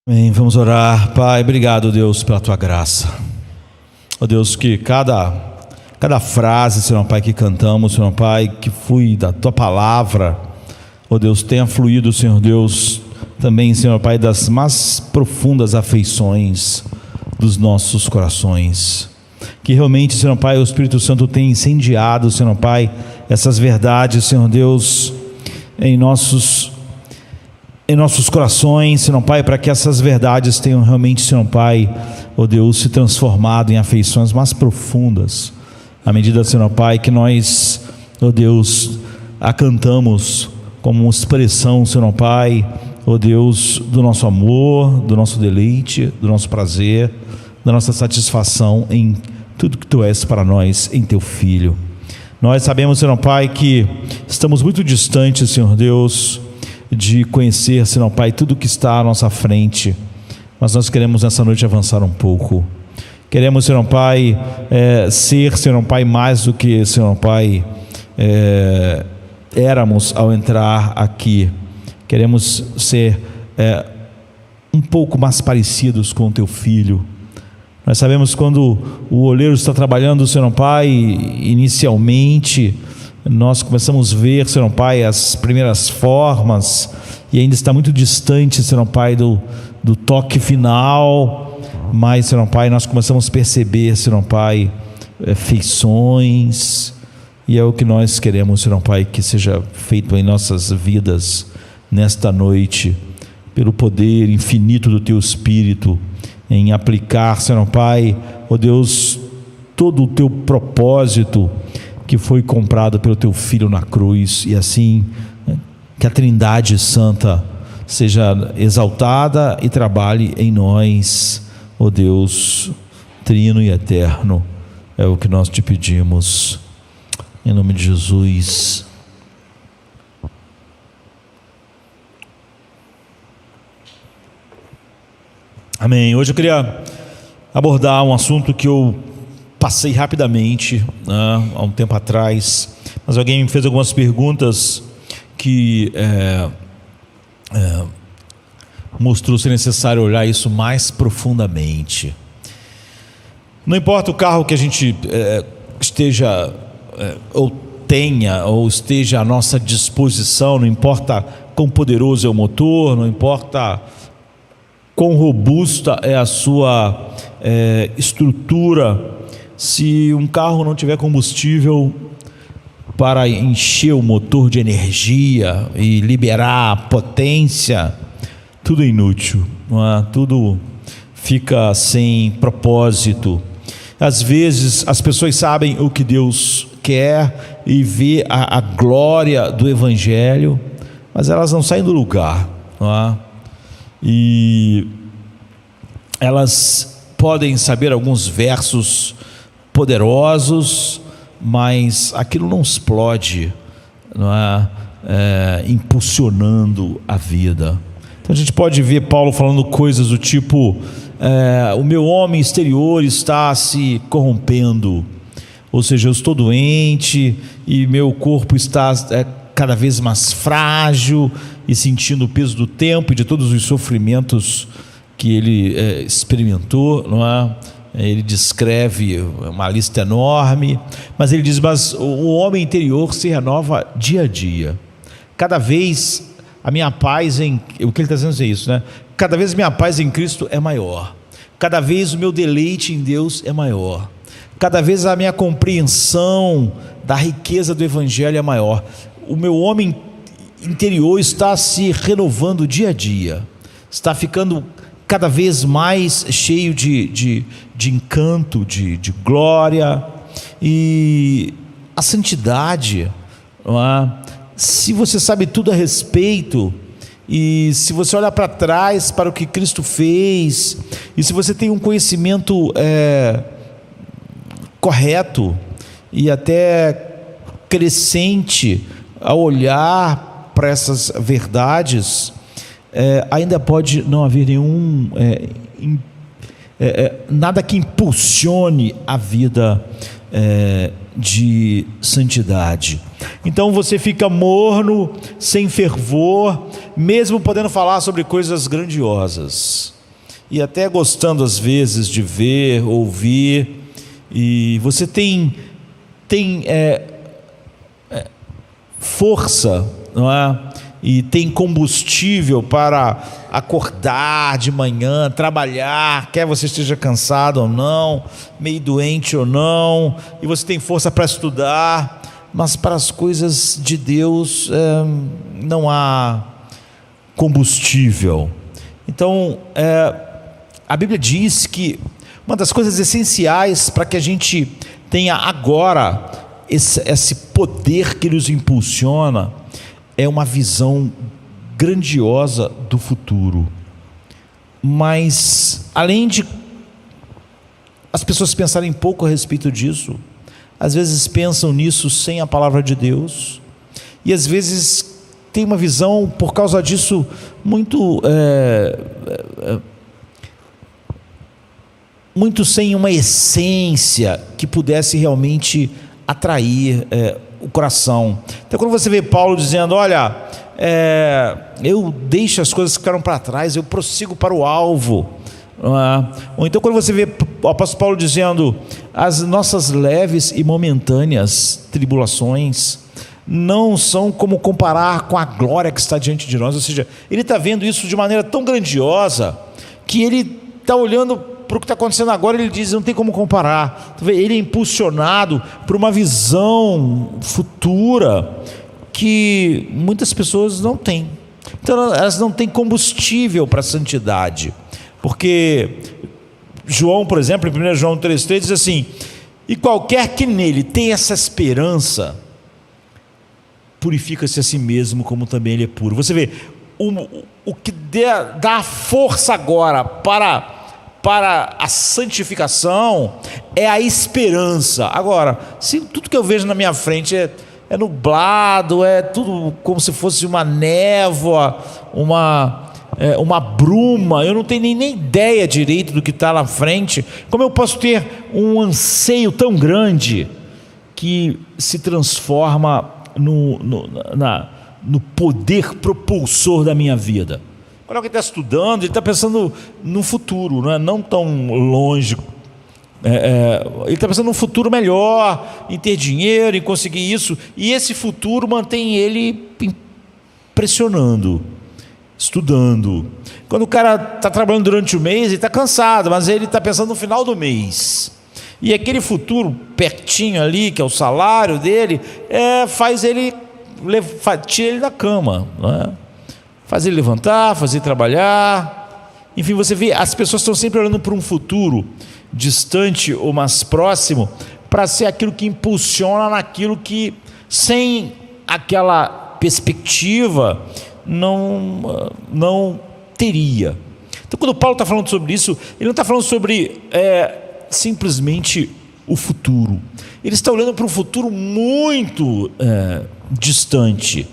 Amém, vamos orar. Pai, obrigado, Deus, pela Tua graça. Ó Deus, que cada frase, Senhor Pai, que cantamos, Senhor Pai, que flui da Tua palavra, ó Deus, tenha fluído, Senhor Deus, também, Senhor Pai, das mais profundas afeições dos nossos corações. Que realmente, Senhor Pai, o Espírito Santo tenha incendiado, Senhor Pai, essas verdades, Senhor Deus, em nossos corações, Senhor Pai, para que essas verdades tenham realmente, Senhor Pai, ó Deus, se transformado em afeições mais profundas, à medida, Senhor Pai, que nós, ó Deus, a cantamos como expressão, Senhor Pai, ó Deus, do nosso amor, do nosso deleite, do nosso prazer, da nossa satisfação em tudo que Tu és para nós, em Teu Filho. Nós sabemos, Senhor Pai, que estamos muito distantes, Senhor Deus, de conhecer, Senhor Pai, tudo que está à nossa frente, mas nós queremos nessa noite avançar um pouco. Queremos, Senhor Pai, ser, Senhor Pai, mais do que, Senhor Pai, éramos ao entrar aqui. Queremos ser um pouco mais parecidos com o Teu Filho. Nós sabemos quando o oleiro está trabalhando, Senhor Pai, inicialmente nós começamos a ver, Senhor Pai, as primeiras formas, e ainda está muito distante, Senhor Pai, do toque final, mas, Senhor Pai, nós começamos a perceber, Senhor Pai, feições, e é o que nós queremos, Senhor Pai, que seja feito em nossas vidas nesta noite, pelo poder infinito do Teu Espírito, em aplicar, Senhor Pai, ó Deus, todo o Teu propósito que foi comprado pelo Teu Filho na cruz, e assim que a Trindade Santa seja exaltada e trabalhe em nós, ó Deus trino e eterno. É o que nós Te pedimos, em nome de Jesus. Amém. Hoje eu queria abordar um assunto que eu passei rapidamente, há um tempo atrás, mas alguém me fez algumas perguntas que mostrou ser necessário olhar isso mais profundamente. Não importa o carro que a gente esteja ou tenha, ou esteja à nossa disposição, não importa quão poderoso é o motor, não importa quão robusta é a sua estrutura, se um carro não tiver combustível para encher o motor de energia e liberar potência, tudo é inútil, não é? Tudo fica sem propósito. Às vezes as pessoas sabem o que Deus quer e vê a glória do Evangelho, mas elas não saem do lugar, não é? E elas podem saber alguns versos poderosos, mas aquilo não explode, não é? Impulsionando a vida. Então a gente pode ver Paulo falando coisas do tipo: o meu homem exterior está se corrompendo, ou seja, eu estou doente e meu corpo está cada vez mais frágil e sentindo o peso do tempo e de todos os sofrimentos que ele experimentou, não é? Ele descreve uma lista enorme, mas ele diz: mas o homem interior se renova dia a dia. Cada vez a minha paz o que ele está dizendo é isso, né? Cada vez a minha paz em Cristo é maior, cada vez o meu deleite em Deus é maior, cada vez a minha compreensão da riqueza do Evangelho é maior. O meu homem interior está se renovando dia a dia, está ficando cada vez mais cheio de encanto, de glória. E a santidade, não é? Se você sabe tudo a respeito, e se você olhar para trás para o que Cristo fez, e se você tem um conhecimento correto e até crescente ao olhar para essas verdades, ainda pode não haver nenhum nada que impulsione a vida de santidade. Então você fica morno, sem fervor, mesmo podendo falar sobre coisas grandiosas, e até gostando às vezes de ver, ouvir, e você tem força, não é? E tem combustível para acordar de manhã, trabalhar, quer você esteja cansado ou não, meio doente ou não, e você tem força para estudar, mas para as coisas de Deus não há combustível. Então, a Bíblia diz que uma das coisas essenciais para que a gente tenha agora esse poder que nos impulsiona é uma visão grandiosa do futuro. Mas, além de as pessoas pensarem pouco a respeito disso, às vezes pensam nisso sem a palavra de Deus, e às vezes tem uma visão, por causa disso, muito sem uma essência que pudesse realmente atrair o coração. Então, quando você vê Paulo dizendo, olha, eu deixo as coisas que ficaram para trás, eu prossigo para o alvo, ou então quando você vê o apóstolo Paulo dizendo, as nossas leves e momentâneas tribulações não são como comparar com a glória que está diante de nós. Ou seja, ele está vendo isso de maneira tão grandiosa que ele está olhando para o que está acontecendo agora, ele diz, não tem como comparar. Ele é impulsionado por uma visão futura que muitas pessoas não têm. Então elas não têm combustível para a santidade, porque João, por exemplo, em 1 João 3,3 diz assim, e qualquer que nele tem essa esperança, purifica-se a si mesmo como também ele é puro. Você vê, o que dá força agora para a santificação é a esperança. Agora, se tudo que eu vejo na minha frente é nublado, é tudo como se fosse uma névoa, uma bruma, eu não tenho nem ideia direito do que está lá na frente, como eu posso ter um anseio tão grande que se transforma no poder propulsor da minha vida? Quando alguém está estudando, ele está pensando no futuro, não tão longe. Ele está pensando num futuro melhor, em ter dinheiro, em conseguir isso, e esse futuro mantém ele pressionando, estudando. Quando o cara está trabalhando durante o mês, ele está cansado, mas ele está pensando no final do mês. E aquele futuro pertinho ali, que é o salário dele, faz ele, tira ele da cama, não é? Faz ele levantar, faz ele trabalhar. Enfim, você vê, as pessoas estão sempre olhando para um futuro distante ou mais próximo, para ser aquilo que impulsiona naquilo que, sem aquela perspectiva, não teria. Então, quando Paulo está falando sobre isso, ele não está falando sobre simplesmente o futuro. Ele está olhando para um futuro muito distante,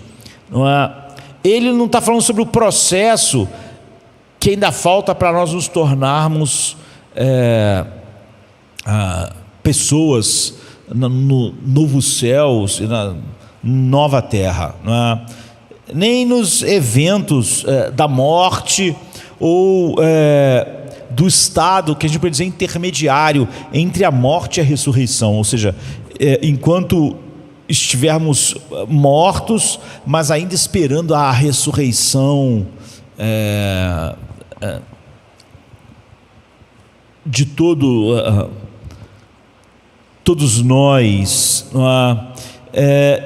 não é? Ele não está falando sobre o processo que ainda falta para nós nos tornarmos pessoas no novo céus e na nova terra, não é? Nem nos eventos da morte ou do estado que a gente pode dizer intermediário entre a morte e a ressurreição, ou seja, enquanto estivermos mortos, mas ainda esperando a ressurreição de todos nós,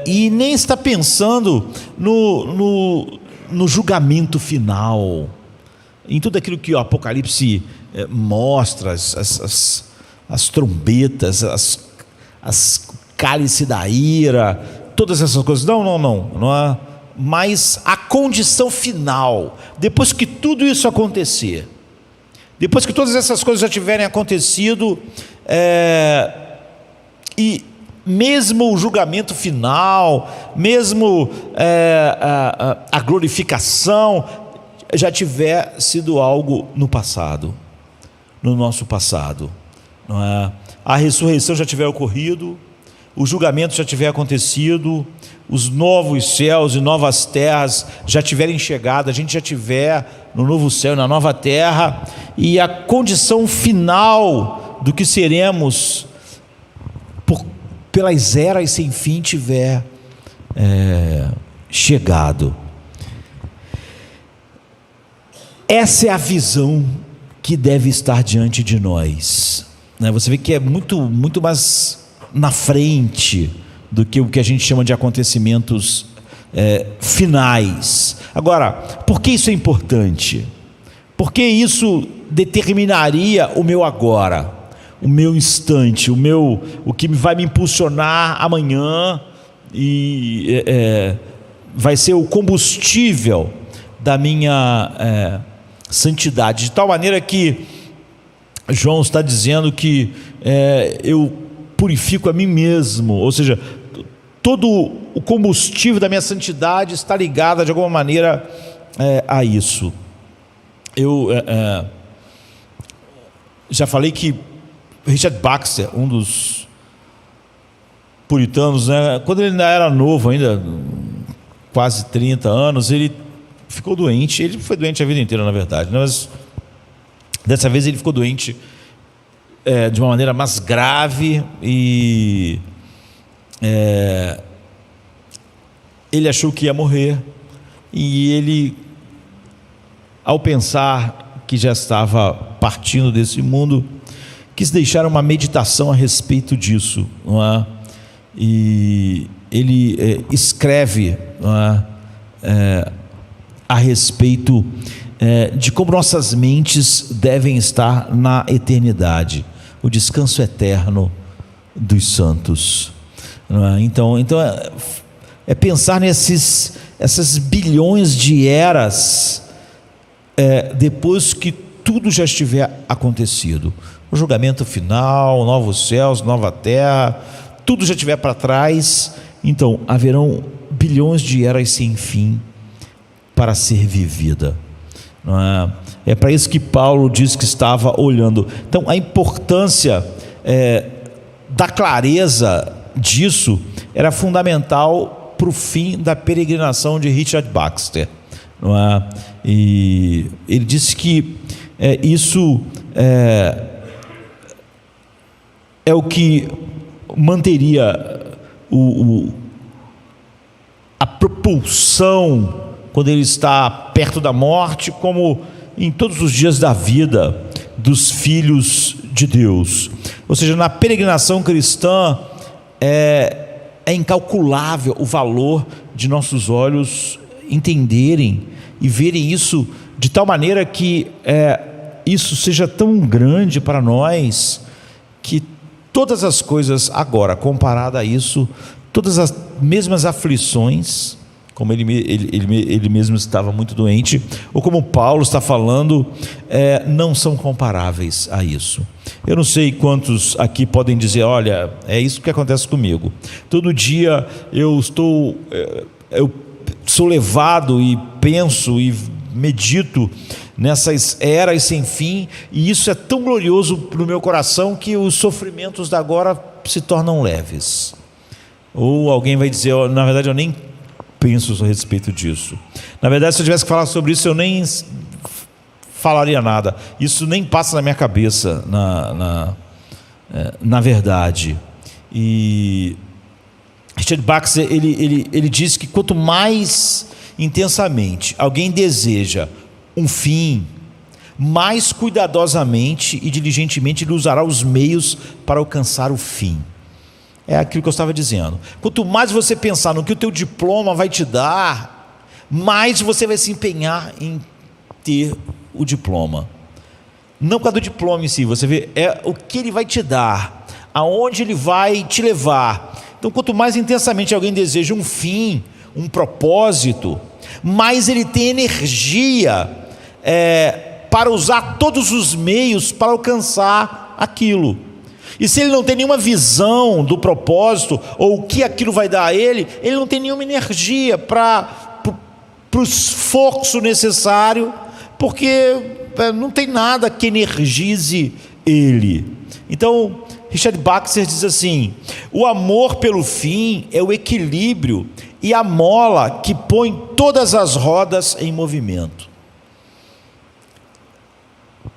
e nem está pensando no julgamento final, em tudo aquilo que o Apocalipse mostra, as trombetas, as cálice da ira, todas essas coisas. Não é? Mas a condição final, depois que tudo isso acontecer, depois que todas essas coisas já tiverem acontecido, e mesmo o julgamento final, mesmo a glorificação já tiver sido algo no passado, no nosso passado, não é? A ressurreição já tiver ocorrido, o julgamento já tiver acontecido, os novos céus e novas terras já tiverem chegado, a gente já tiver no novo céu e na nova terra, e a condição final do que seremos pelas eras sem fim tiver chegado. Essa é a visão que deve estar diante de nós, né? Você vê que é muito mais na frente do que o que a gente chama de acontecimentos finais. Agora, por que isso é importante? Porque isso determinaria o meu agora, o meu instante, o que vai me impulsionar amanhã, e vai ser o combustível da minha santidade, de tal maneira que João está dizendo que eu purifico a mim mesmo, ou seja, todo o combustível da minha santidade está ligado de alguma maneira a isso. Eu já falei que Richard Baxter, um dos puritanos, né, quando ele ainda era novo, ainda quase 30 anos, ele ficou doente. Ele foi doente a vida inteira, na verdade, mas dessa vez ele ficou doente de uma maneira mais grave, e ele achou que ia morrer, e ele, ao pensar que já estava partindo desse mundo, quis deixar uma meditação a respeito disso, não é? E ele escreve, não é? A respeito de como nossas mentes devem estar na eternidade, o descanso eterno dos santos, não é? Então é pensar essas bilhões de eras depois que tudo já estiver acontecido, o julgamento final, novos céus, nova terra, tudo já estiver para trás. Então haverão bilhões de eras sem fim para ser vivida, não é? É para isso que Paulo diz que estava olhando. Então a importância da clareza disso era fundamental para o fim da peregrinação de Richard Baxter, não é? E ele disse que isso é o que manteria a propulsão quando ele está perto da morte, como em todos os dias da vida dos filhos de Deus. Ou seja, na peregrinação cristã é incalculável o valor de nossos olhos entenderem e verem isso de tal maneira que isso seja tão grande para nós, que todas as coisas agora, comparada a isso, todas as mesmas aflições, como ele mesmo estava muito doente, ou como Paulo está falando, não são comparáveis a isso. Eu não sei quantos aqui podem dizer: olha, é isso que acontece comigo. Todo dia eu sou levado e penso e medito nessas eras sem fim, e isso é tão glorioso no meu coração que os sofrimentos da agora se tornam leves. Ou alguém vai dizer: na verdade eu nem penso a respeito disso. Na verdade, se eu tivesse que falar sobre isso, eu nem falaria nada. Isso nem passa na minha cabeça, na verdade. E Richard Baxter, ele diz que quanto mais intensamente alguém deseja um fim, mais cuidadosamente e diligentemente ele usará os meios para alcançar o fim. É aquilo que eu estava dizendo. Quanto mais você pensar no que o teu diploma vai te dar, mais você vai se empenhar em ter o diploma. Não por causa do diploma em si, você vê, o que ele vai te dar, aonde ele vai te levar. Então, quanto mais intensamente alguém deseja um fim, um propósito, mais ele tem energia para usar todos os meios para alcançar aquilo. E se ele não tem nenhuma visão do propósito, ou o que aquilo vai dar a ele não tem nenhuma energia para o esforço necessário, porque não tem nada que energize ele. Então, Richard Baxter diz assim: o amor pelo fim é o equilíbrio e a mola que põe todas as rodas em movimento.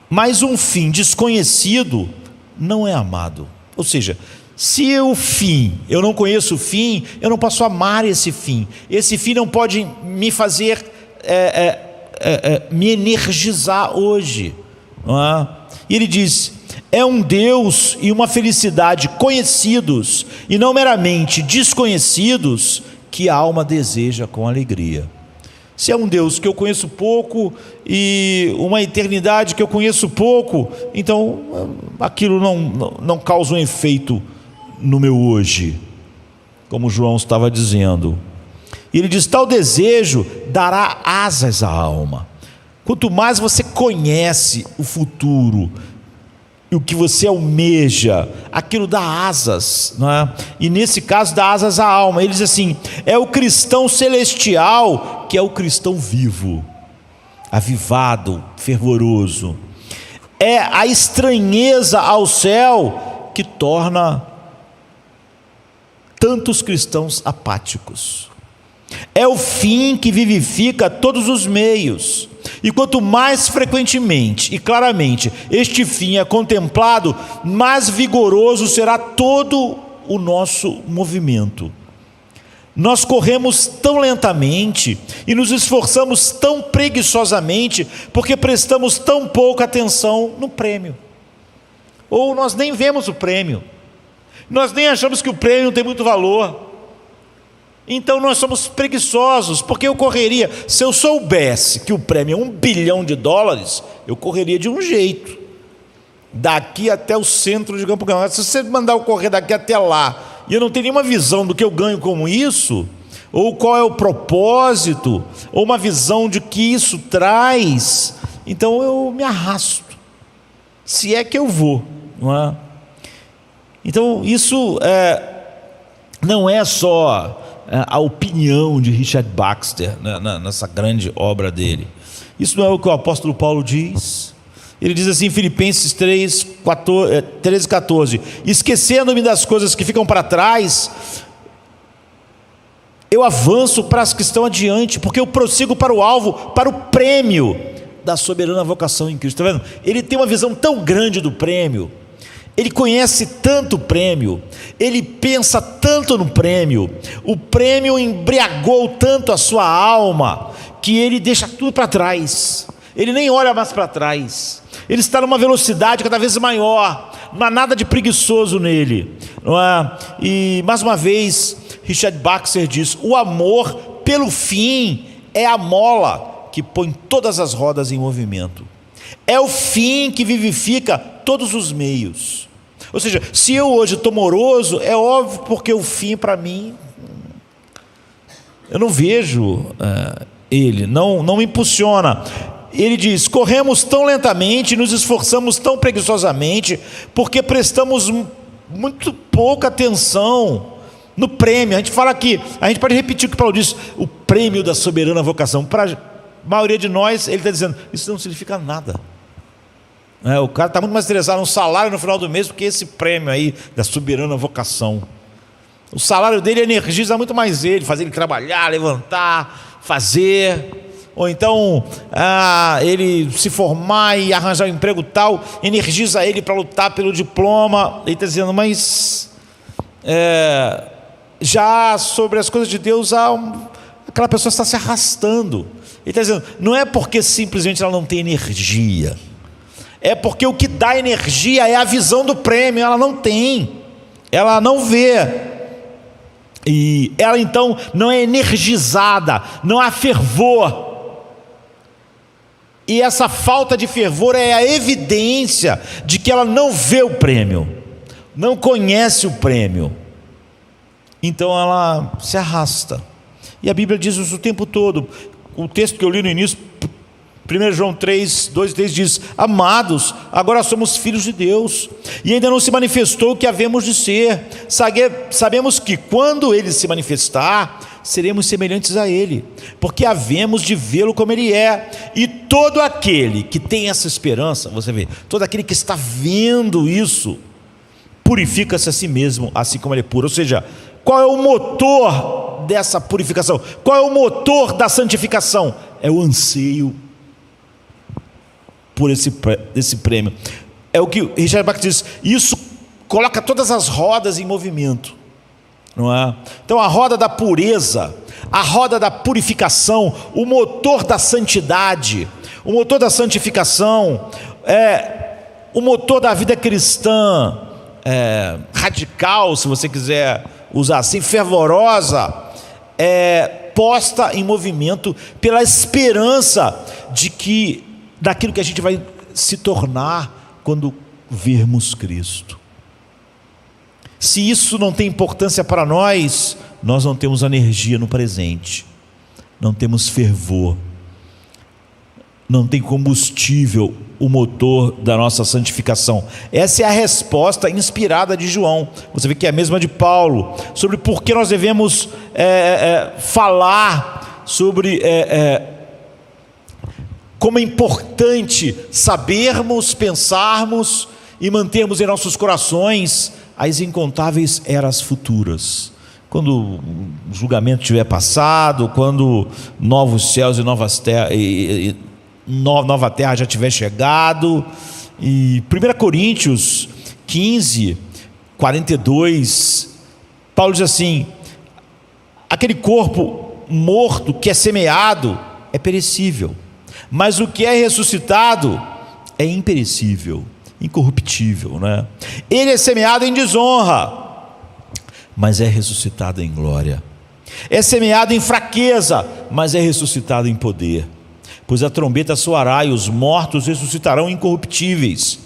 Mas um fim desconhecido não é amado. Ou seja, se o fim, eu não conheço o fim, eu não posso amar esse fim. Esse fim não pode me fazer me energizar hoje, não é? E ele diz: é um Deus e uma felicidade conhecidos e não meramente desconhecidos que a alma deseja com alegria. Se é um Deus que eu conheço pouco e uma eternidade que eu conheço pouco, então aquilo não causa um efeito no meu hoje, como João estava dizendo. E ele diz: tal desejo dará asas à alma. Quanto mais você conhece o futuro e o que você almeja, aquilo dá asas, não é? E nesse caso dá asas à alma. Ele diz assim: é o cristão celestial que é o cristão vivo, avivado, fervoroso. É a estranheza ao céu que torna tantos cristãos apáticos. É o fim que vivifica todos os meios. E quanto mais frequentemente e claramente este fim é contemplado, mais vigoroso será todo o nosso movimento. Nós corremos tão lentamente e nos esforçamos tão preguiçosamente porque prestamos tão pouca atenção no prêmio. Ou nós nem vemos o prêmio. Nós nem achamos que o prêmio tem muito valor. Então nós somos preguiçosos, porque eu correria, se eu soubesse que o prêmio é $1 bilhão, eu correria de um jeito, daqui até o centro de Campo Grande. Se você mandar eu correr daqui até lá, e eu não tenho nenhuma visão do que eu ganho com isso, ou qual é o propósito, ou uma visão de que isso traz, então eu me arrasto, se é que eu vou, não é? Então isso não é só a opinião de Richard Baxter, né, nessa grande obra dele. Isso não é o que o apóstolo Paulo diz. Ele diz assim em Filipenses 13:14: esquecendo-me das coisas que ficam para trás, eu avanço para as que estão adiante, porque eu prossigo para o alvo, para o prêmio da soberana vocação em Cristo. Está vendo? Ele tem uma visão tão grande do prêmio. Ele conhece tanto o prêmio, ele pensa tanto no prêmio, o prêmio embriagou tanto a sua alma, que ele deixa tudo para trás, ele nem olha mais para trás, ele está numa velocidade cada vez maior, não há nada de preguiçoso nele, não é? E mais uma vez, Richard Baxter diz: o amor pelo fim é a mola que põe todas as rodas em movimento, é o fim que vivifica todos os meios. Ou seja, se eu hoje estou moroso, é óbvio, porque o fim para mim, eu não vejo ele, não me impulsiona. Ele diz: corremos tão lentamente, nos esforçamos tão preguiçosamente, porque prestamos muito pouca atenção no prêmio. A gente fala aqui, a gente pode repetir o que Paulo disse: o prêmio da soberana vocação. Para a maioria de nós, ele está dizendo: isso não significa nada. O cara está muito mais interessado no salário no final do mês do que esse prêmio aí da soberana vocação. O salário dele energiza muito mais ele, fazer ele trabalhar, levantar, fazer. Ou então ele se formar e arranjar um emprego tal, energiza ele para lutar pelo diploma. Ele está dizendo: mas já sobre as coisas de Deus, aquela pessoa está se arrastando. Ele está dizendo: não é porque simplesmente ela não tem energia, é porque o que dá energia é a visão do prêmio. Ela não tem, ela não vê, e ela então não é energizada, não há fervor. E essa falta de fervor é a evidência de que ela não vê o prêmio, não conhece o prêmio. Então ela se arrasta. E a Bíblia diz isso o tempo todo. O texto que eu li no início, 1 João 3, 2 e 3 diz: amados, agora somos filhos de Deus, e ainda não se manifestou o que havemos de ser. Sabemos que quando Ele se manifestar, seremos semelhantes a Ele, porque havemos de vê-lo como Ele é. E todo aquele que tem essa esperança, você vê, todo aquele que está vendo isso, purifica-se a si mesmo, assim como ele é puro. Ou seja, qual é o motor dessa purificação? Qual é o motor da santificação? É o anseio por esse prêmio. É o que Richard Bach diz, isso coloca todas as rodas em movimento, não é? Então a roda da pureza, a roda da purificação, o motor da santidade, o motor da santificação, o motor da vida cristã, radical, se você quiser usar assim, fervorosa, posta em movimento pela esperança daquilo que a gente vai se tornar quando vermos Cristo. Se isso não tem importância para nós, nós não temos energia no presente, não temos fervor, não tem combustível o motor da nossa santificação. Essa é a resposta inspirada de João. Você vê que é a mesma de Paulo, sobre por que nós devemos falar sobre como é importante sabermos, pensarmos e mantermos em nossos corações as incontáveis eras futuras. Quando o julgamento tiver passado, quando novos céus e novas terras, nova terra já tiver chegado. E 1 Coríntios 15, 42, Paulo diz assim: aquele corpo morto que é semeado é perecível, mas o que é ressuscitado é imperecível, incorruptível, né? Ele é semeado em desonra, mas é ressuscitado em glória. É semeado em fraqueza, mas é ressuscitado em poder. Pois a trombeta soará e os mortos ressuscitarão incorruptíveis,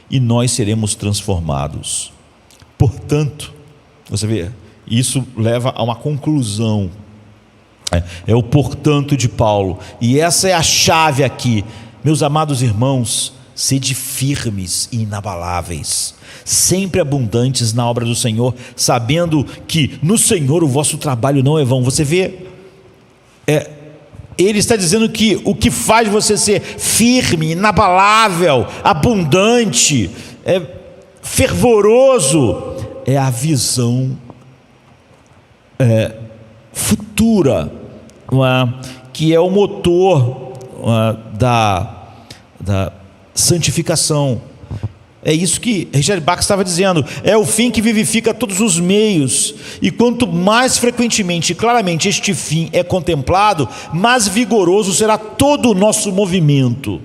e nós seremos transformados. Portanto, você vê, isso leva a uma conclusão. É o portanto de Paulo, e essa é a chave aqui. Meus amados irmãos, sede firmes e inabaláveis, sempre abundantes na obra do Senhor, sabendo que no Senhor o vosso trabalho não é vão. Você vê, ele está dizendo que o que faz você ser firme, inabalável, abundante, fervoroso, é a visão futura, que é o motor da santificação. É isso que Richard Bach estava dizendo, é o fim que vivifica todos os meios, e quanto mais frequentemente e claramente este fim é contemplado, mais vigoroso será todo o nosso movimento.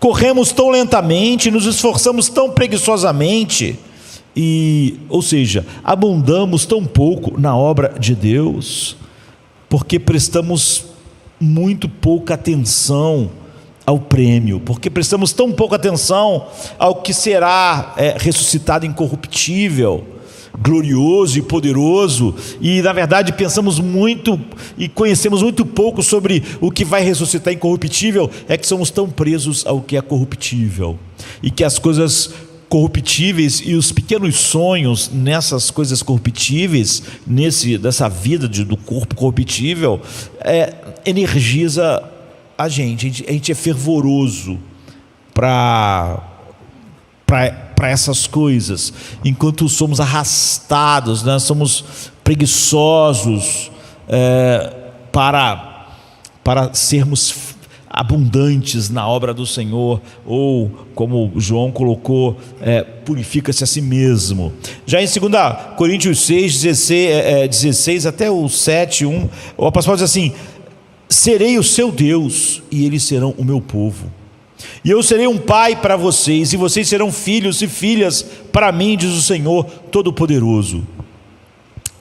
Corremos tão lentamente, nos esforçamos tão preguiçosamente, ou seja, abundamos tão pouco na obra de Deus, porque prestamos muito pouca atenção ao prêmio, porque prestamos tão pouca atenção ao que será ressuscitado incorruptível, glorioso e poderoso, e na verdade pensamos muito e conhecemos muito pouco sobre o que vai ressuscitar incorruptível. É que somos tão presos ao que é corruptível, e que as coisas corruptíveis e os pequenos sonhos nessas coisas corruptíveis, dessa vida do corpo corruptível, energiza a gente é fervoroso para essas coisas, enquanto somos arrastados, né? Somos preguiçosos para sermos abundantes na obra do Senhor, ou como João colocou, purifica-se a si mesmo. Já em 2 Coríntios 6, 16 até o 7, 1, o apóstolo diz assim: serei o seu Deus, e eles serão o meu povo, e eu serei um pai para vocês, e vocês serão filhos e filhas para mim, diz o Senhor Todo-Poderoso.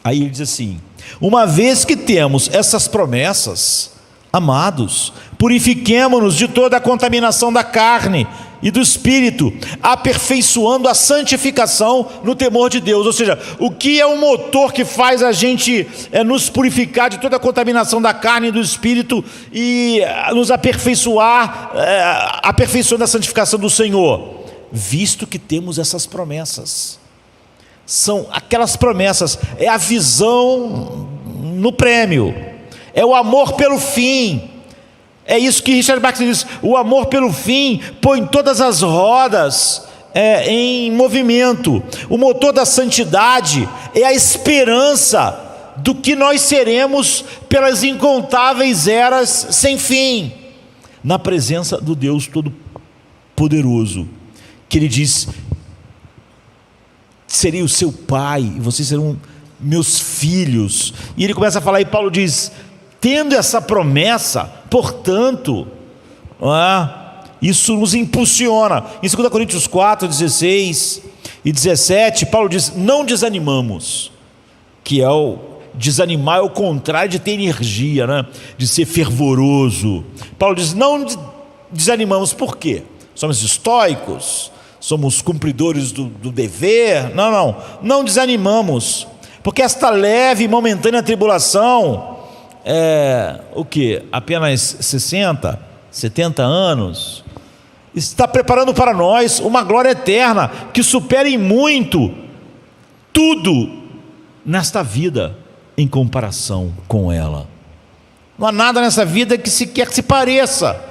Aí ele diz assim: uma vez que temos essas promessas, amados, purifiquemo-nos de toda a contaminação da carne e do espírito, aperfeiçoando a santificação no temor de Deus. Ou seja, o que é o motor que faz a gente nos purificar de toda a contaminação da carne e do espírito e nos aperfeiçoar, aperfeiçoando a santificação do Senhor? Visto que temos essas promessas. São aquelas promessas, é a visão no prêmio, é o amor pelo fim. É isso que Richard Bach diz: o amor pelo fim põe todas as rodas em movimento. O motor da santidade é a esperança do que nós seremos pelas incontáveis eras sem fim, na presença do Deus Todo-Poderoso, que Ele diz: serei o seu pai e vocês serão meus filhos. E ele começa a falar, e Paulo diz: tendo essa promessa, portanto, isso nos impulsiona. Em 2 Coríntios 4, 16 e 17, Paulo diz: não desanimamos, que é desanimar é o contrário de ter energia, de ser fervoroso. Paulo diz: não desanimamos. Por quê? Somos estoicos? Somos cumpridores do dever? Não desanimamos, porque esta leve e momentânea tribulação o que? Apenas 60, 70 anos, está preparando para nós uma glória eterna, que supera em muito tudo nesta vida, em comparação com ela. Não há nada nessa vida que sequer se pareça.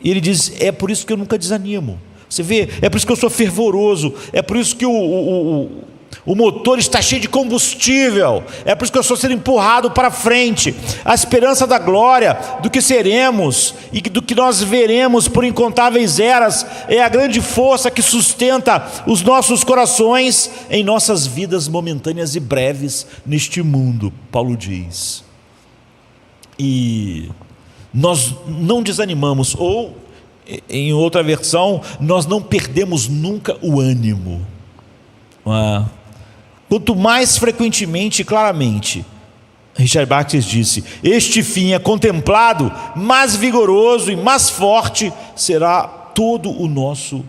E ele diz: é por isso que eu nunca desanimo. Você vê, é por isso que eu sou fervoroso, é por isso que o motor está cheio de combustível, é por isso que eu estou sendo empurrado para frente. A esperança da glória, do que seremos e do que nós veremos por incontáveis eras, é a grande força que sustenta os nossos corações em nossas vidas momentâneas e breves neste mundo, Paulo diz. E nós não desanimamos, ou em outra versão, nós não perdemos nunca o ânimo. Quanto mais frequentemente e claramente, Richard Baxter disse, este fim é contemplado, mais vigoroso e mais forte será todo o nosso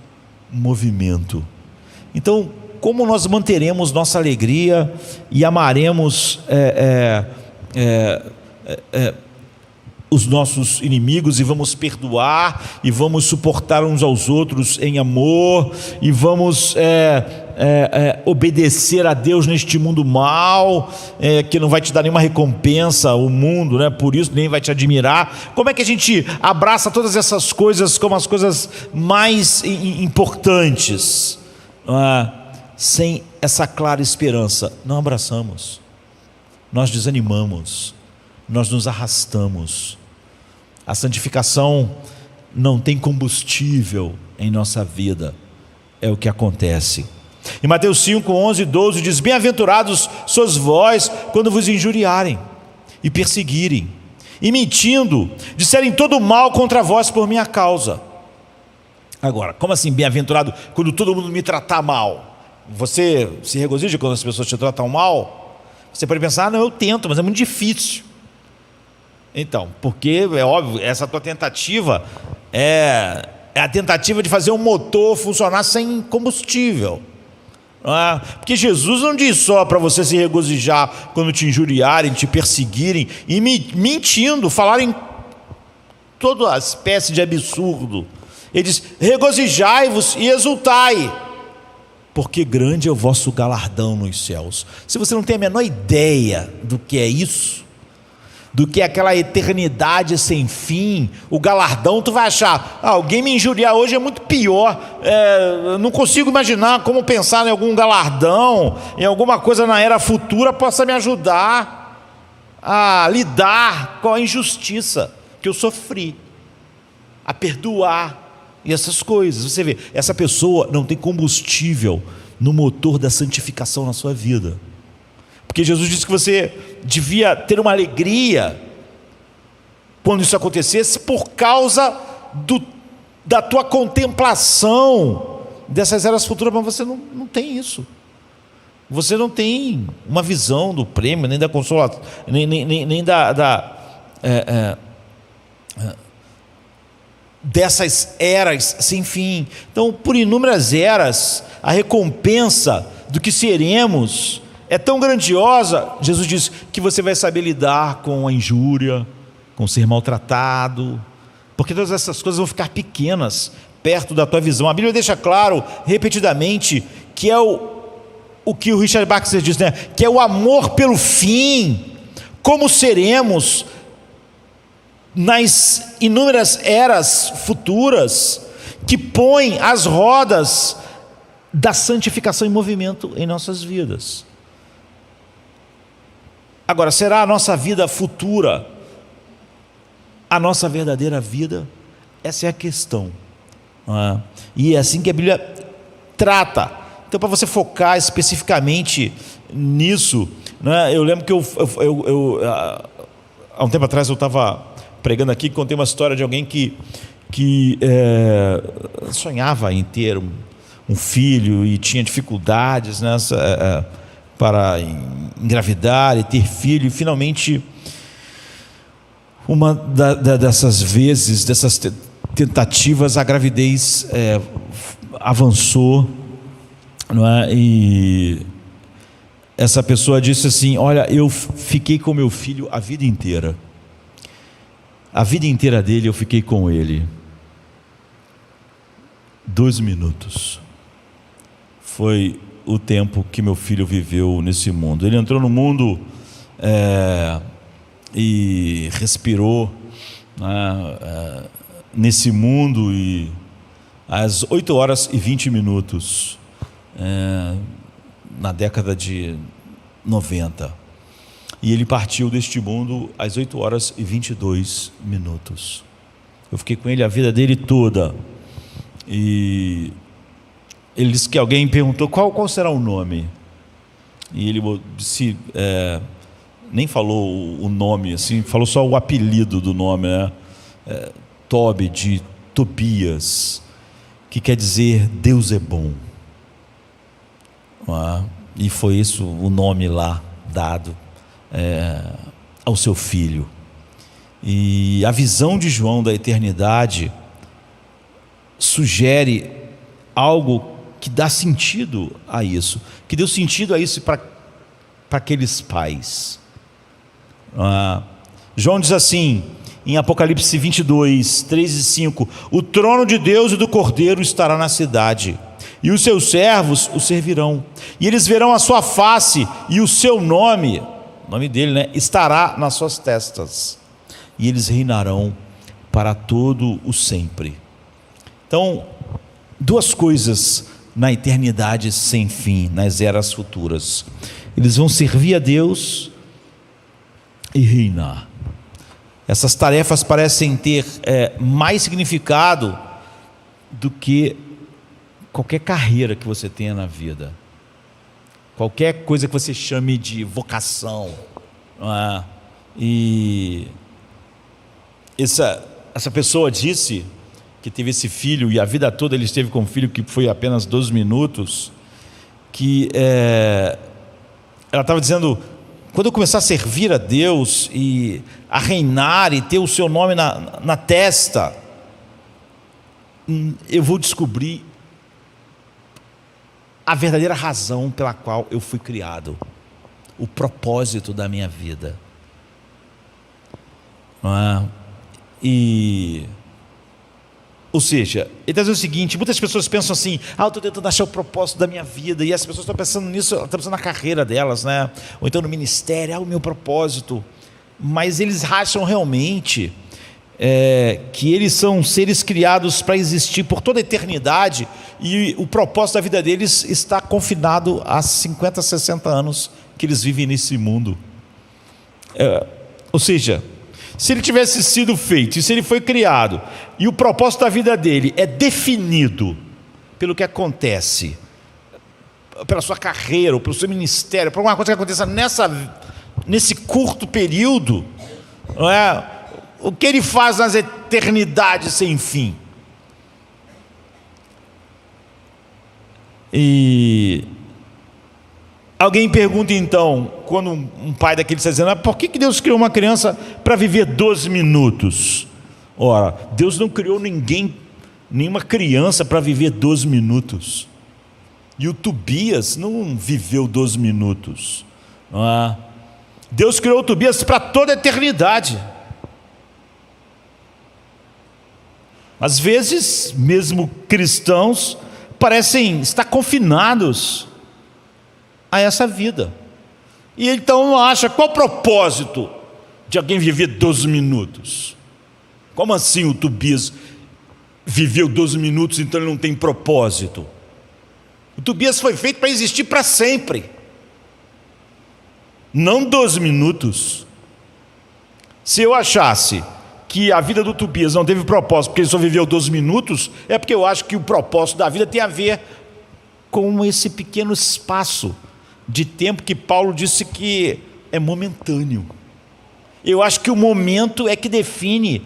movimento. Então, como nós manteremos nossa alegria e amaremos os nossos inimigos, e vamos perdoar, e vamos suportar uns aos outros em amor, e vamos obedecer a Deus neste mundo mal, que não vai te dar nenhuma recompensa, o mundo, por isso nem vai te admirar. Como é que a gente abraça todas essas coisas como as coisas mais importantes? Sem essa clara esperança, não abraçamos, nós desanimamos, nós nos arrastamos. A santificação não tem combustível em nossa vida, é o que acontece. Em Mateus 5, 11 e 12 diz: bem-aventurados sois vós quando vos injuriarem e perseguirem, e mentindo, disserem todo mal contra vós por minha causa. Agora, como assim bem-aventurado quando todo mundo me tratar mal? Você se regozija quando as pessoas te tratam mal? Você pode pensar: não, eu tento, mas é muito difícil. Então, porque é óbvio, essa tua tentativa é a tentativa de fazer um motor funcionar sem combustível. Porque Jesus não diz só para você se regozijar quando te injuriarem, te perseguirem e mentindo, falarem toda espécie de absurdo. Ele diz: regozijai-vos e exultai, porque grande é o vosso galardão nos céus. Se você não tem a menor ideia do que é isso, do que aquela eternidade sem fim, o galardão, tu vai achar: alguém me injuriar hoje é muito pior, não consigo imaginar como pensar em algum galardão, em alguma coisa na era futura possa me ajudar a lidar com a injustiça que eu sofri, a perdoar e essas coisas. Você vê, essa pessoa não tem combustível no motor da santificação na sua vida. Porque Jesus disse que você devia ter uma alegria quando isso acontecesse, por causa da tua contemplação dessas eras futuras. Mas você não tem isso. Você não tem uma visão do prêmio, nem da consolação, nem dessas eras sem fim. Então, por inúmeras eras, a recompensa do que seremos é tão grandiosa. Jesus diz que você vai saber lidar com a injúria, com ser maltratado, porque todas essas coisas vão ficar pequenas perto da tua visão. A Bíblia deixa claro repetidamente que é o que o Richard Baxter diz, que é o amor pelo fim. Como seremos nas inúmeras eras futuras, que põem as rodas da santificação em movimento em nossas vidas. Agora, será a nossa vida futura a nossa verdadeira vida? Essa é a questão. E é assim que a Bíblia trata. Então, para você focar especificamente nisso, né, eu lembro que há um tempo atrás eu estava pregando aqui, contei uma história de alguém que sonhava em ter um filho e tinha dificuldades, né, para engravidar e ter filho, e finalmente uma dessas vezes, dessas tentativas, a gravidez avançou, não é? E essa pessoa disse assim: olha, eu fiquei com meu filho a vida inteira dele eu fiquei com ele. 2 minutos foi o tempo que meu filho viveu nesse mundo. Ele entrou no mundo e respirou, né, nesse mundo, e às 8h20, na década de 90, e ele partiu deste mundo às 8h22. Eu fiquei com ele a vida dele toda. E ele disse que alguém perguntou qual será o nome, e ele disse, nem falou o nome assim, falou só o apelido do nome, né? Tobi, de Tobias, que quer dizer Deus é bom. E foi isso o nome lá dado ao seu filho. E a visão de João da eternidade sugere algo que dá sentido a isso, que deu sentido a isso para aqueles pais. João diz assim em Apocalipse 22, 3 e 5: o trono de Deus e do Cordeiro estará na cidade, e os seus servos o servirão, e eles verão a sua face, e o seu nome, o nome dele, né, estará nas suas testas, e eles reinarão para todo o sempre. Então, 2 coisas na eternidade sem fim, nas eras futuras: eles vão servir a Deus e reinar. Essas tarefas parecem ter mais significado do que qualquer carreira que você tenha na vida, qualquer coisa que você chame de vocação, não é? E essa pessoa disse que teve esse filho, e a vida toda ele esteve com um filho que foi apenas 12 minutos, que ela estava dizendo: quando eu começar a servir a Deus e a reinar e ter o seu nome na testa, eu vou descobrir a verdadeira razão pela qual eu fui criado, o propósito da minha vida. Ou seja, ele está dizendo o seguinte: muitas pessoas pensam assim: eu estou tentando achar o propósito da minha vida, e as pessoas estão pensando nisso, estão pensando na carreira delas, né? Ou então no ministério, o meu propósito. Mas eles acham realmente que eles são seres criados para existir por toda a eternidade, e o propósito da vida deles está confinado a 50, 60 anos que eles vivem nesse mundo. Ou seja, se ele tivesse sido feito, e se ele foi criado, e o propósito da vida dele é definido pelo que acontece, pela sua carreira, ou pelo seu ministério, por alguma coisa que aconteça nesse curto período, não é? O que ele faz nas eternidades sem fim? E alguém pergunta então, quando um pai daquele está dizendo: por que Deus criou uma criança para viver 12 minutos? Ora, Deus não criou nenhuma criança para viver 12 minutos. E o Tobias não viveu 12 minutos. Deus criou o Tobias para toda a eternidade. Às vezes, mesmo cristãos parecem estar confinados a essa vida, e então não acha qual o propósito de alguém viver 12 minutos. Como assim o Tobias viveu 12 minutos, então ele não tem propósito? O Tobias foi feito para existir para sempre, não 12 minutos. Se eu achasse que a vida do Tobias não teve propósito porque ele só viveu 12 minutos, é porque eu acho que o propósito da vida tem a ver com esse pequeno espaço de tempo que Paulo disse que é momentâneo. Eu acho que o momento é que define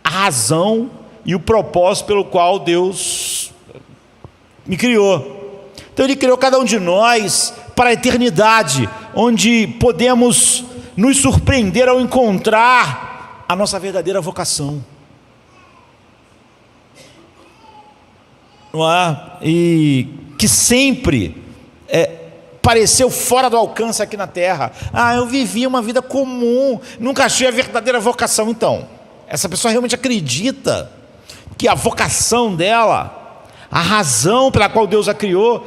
a razão e o propósito pelo qual Deus me criou. Então Ele criou cada um de nós para a eternidade, onde podemos nos surpreender ao encontrar a nossa verdadeira vocação. Não é? E que sempre pareceu fora do alcance aqui na terra. Eu vivi uma vida comum, nunca achei a verdadeira vocação. Então, essa pessoa realmente acredita que a vocação dela, a razão pela qual Deus a criou,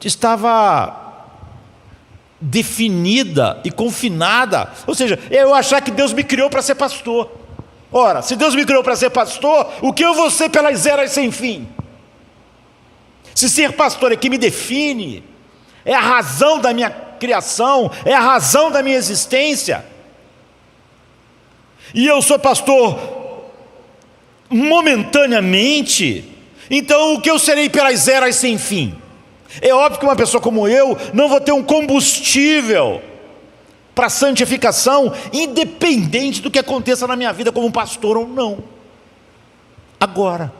estava definida e confinada. Ou seja, eu achar que Deus me criou para ser pastor. Ora, se Deus me criou para ser pastor, o que eu vou ser pelas eras sem fim? Se ser pastor é que me define, é a razão da minha criação, é a razão da minha existência, e eu sou pastor momentaneamente, então o que eu serei pelas eras sem fim? É óbvio que uma pessoa como eu não vou ter um combustível para santificação, independente do que aconteça na minha vida como pastor ou não. Agora,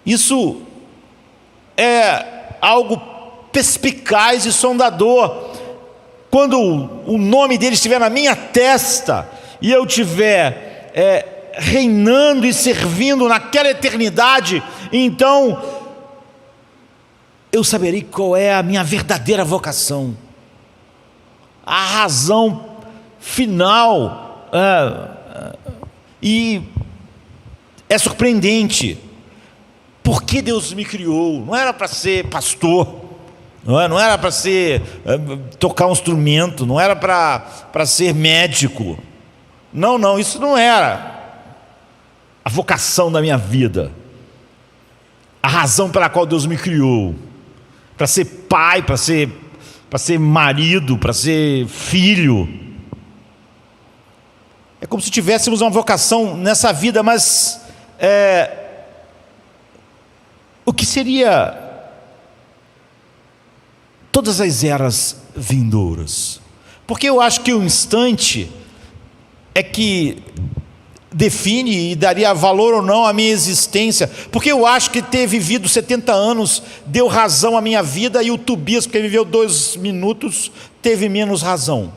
isso é algo perspicaz e sondador. Quando o nome dele estiver na minha testa e eu estiver reinando e servindo naquela eternidade, então eu saberei qual é a minha verdadeira vocação, a razão final. E é surpreendente. Por que Deus me criou? Não era para ser pastor, não era para tocar um instrumento, não era para ser médico. Não, isso não era a vocação da minha vida, a razão pela qual Deus me criou, para ser pai, para ser marido, para ser filho. É como se tivéssemos uma vocação nessa vida, mas o que seria todas as eras vindouras? Porque eu acho que o instante é que define e daria valor ou não à minha existência. Porque eu acho que ter vivido 70 anos deu razão à minha vida, e o Tobias, porque viveu 2 minutos, teve menos razão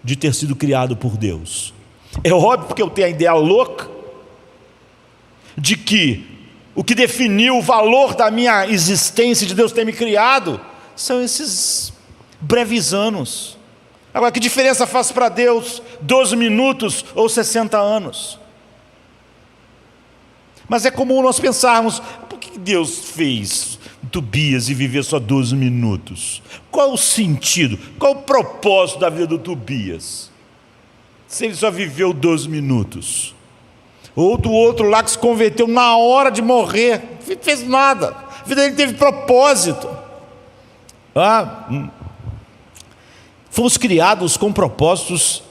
de ter sido criado por Deus. É óbvio, porque eu tenho a ideia louca de que o que definiu o valor da minha existência, de Deus ter me criado, são esses breves anos. Agora, que diferença faz para Deus 12 minutos ou 60 anos? Mas é comum nós pensarmos: por que Deus fez Tobias e viver só 12 minutos? Qual o sentido? Qual o propósito da vida do Tobias, se ele só viveu 12 minutos? Ou do outro lá que se converteu na hora de morrer, não fez nada, a vida dele teve propósito. Fomos criados com propósitos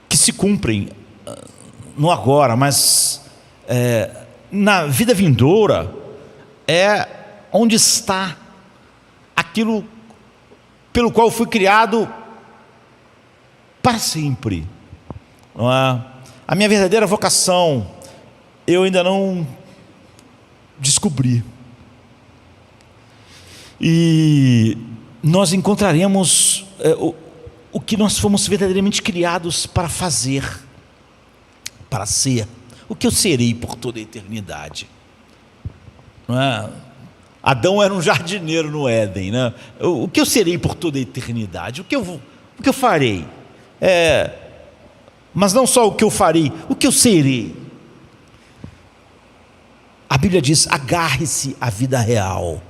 que se cumprem no agora, mas na vida vindoura é onde está aquilo pelo qual fui criado para sempre. Não é? A minha verdadeira vocação eu ainda não descobri. E nós encontraremos o que nós fomos verdadeiramente criados para fazer, para ser. O que eu serei por toda a eternidade? Não é? Adão era um jardineiro no Éden, né? O que eu serei por toda a eternidade? O que eu farei? Mas não só o que eu farei, o que eu serei. A Bíblia diz: agarre-se à vida real.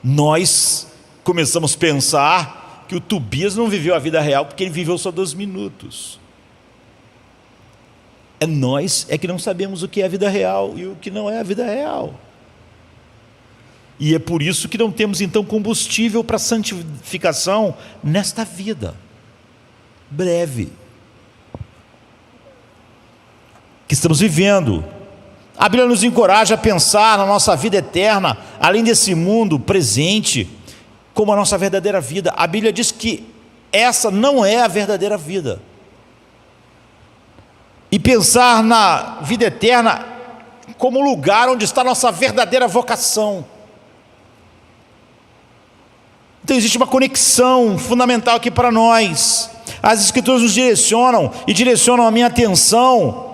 Nós começamos a pensar que o Tobias não viveu a vida real porque ele viveu só 2 minutos. Nós é que não sabemos o que é a vida real e o que não é a vida real. E é por isso que não temos então combustível para a santificação nesta vida breve que estamos vivendo. A Bíblia nos encoraja a pensar na nossa vida eterna, além desse mundo presente, como a nossa verdadeira vida. A Bíblia diz que essa não é a verdadeira vida. E pensar na vida eterna como lugar onde está a nossa verdadeira vocação. Então existe uma conexão fundamental aqui para nós. As Escrituras nos direcionam e direcionam a minha atenção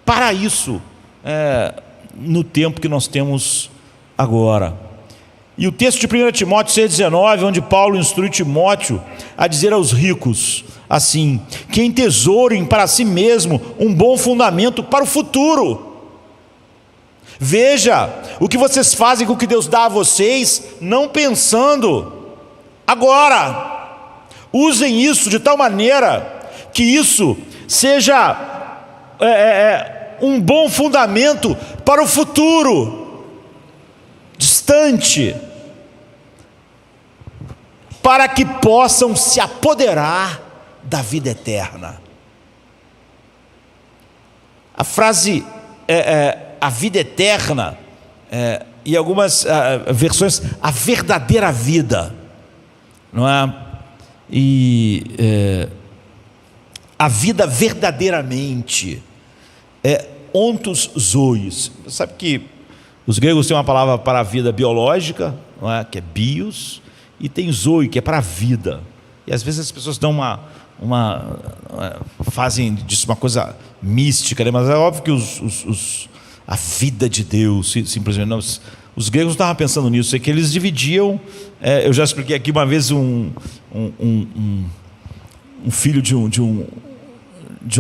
para isso, no tempo que nós temos agora. E o texto de 1 Timóteo 6,19, onde Paulo instrui Timóteo a dizer aos ricos assim: que entesourem para si mesmo um bom fundamento para o futuro. Veja o que vocês fazem com o que Deus dá a vocês, não pensando agora. Usem isso de tal maneira que isso seja um bom fundamento para o futuro distante, para que possam se apoderar da vida eterna. A frase a vida eterna, e algumas versões, a verdadeira vida, não é? E a vida verdadeiramente ontos zois. Sabe que os gregos têm uma palavra para a vida biológica, não é? Que é bios, e tem zoe, que é para a vida. E às vezes as pessoas dão fazem disso uma coisa mística, né? Mas é óbvio que a vida de Deus, simplesmente não. Os gregos não estavam pensando nisso, é que eles dividiam. Eu já expliquei aqui uma vez um filho de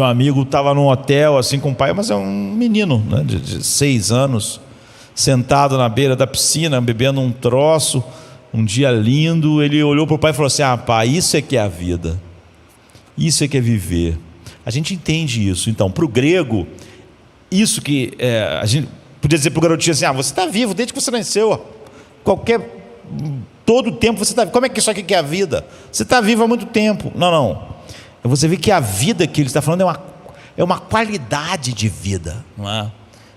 um amigo estava num hotel assim com o pai, mas é um menino, né, de 6 anos, sentado na beira da piscina, bebendo um troço, um dia lindo. Ele olhou para o pai e falou assim: pai, isso é que é a vida, isso é que é viver. A gente entende isso. Então, para o grego, isso que a gente podia dizer para o garotinho assim: você está vivo desde que você nasceu, todo o tempo você está vivo. Como é que isso aqui que é a vida? Você está vivo há muito tempo. Não. Você vê que a vida que ele está falando é uma qualidade de vida,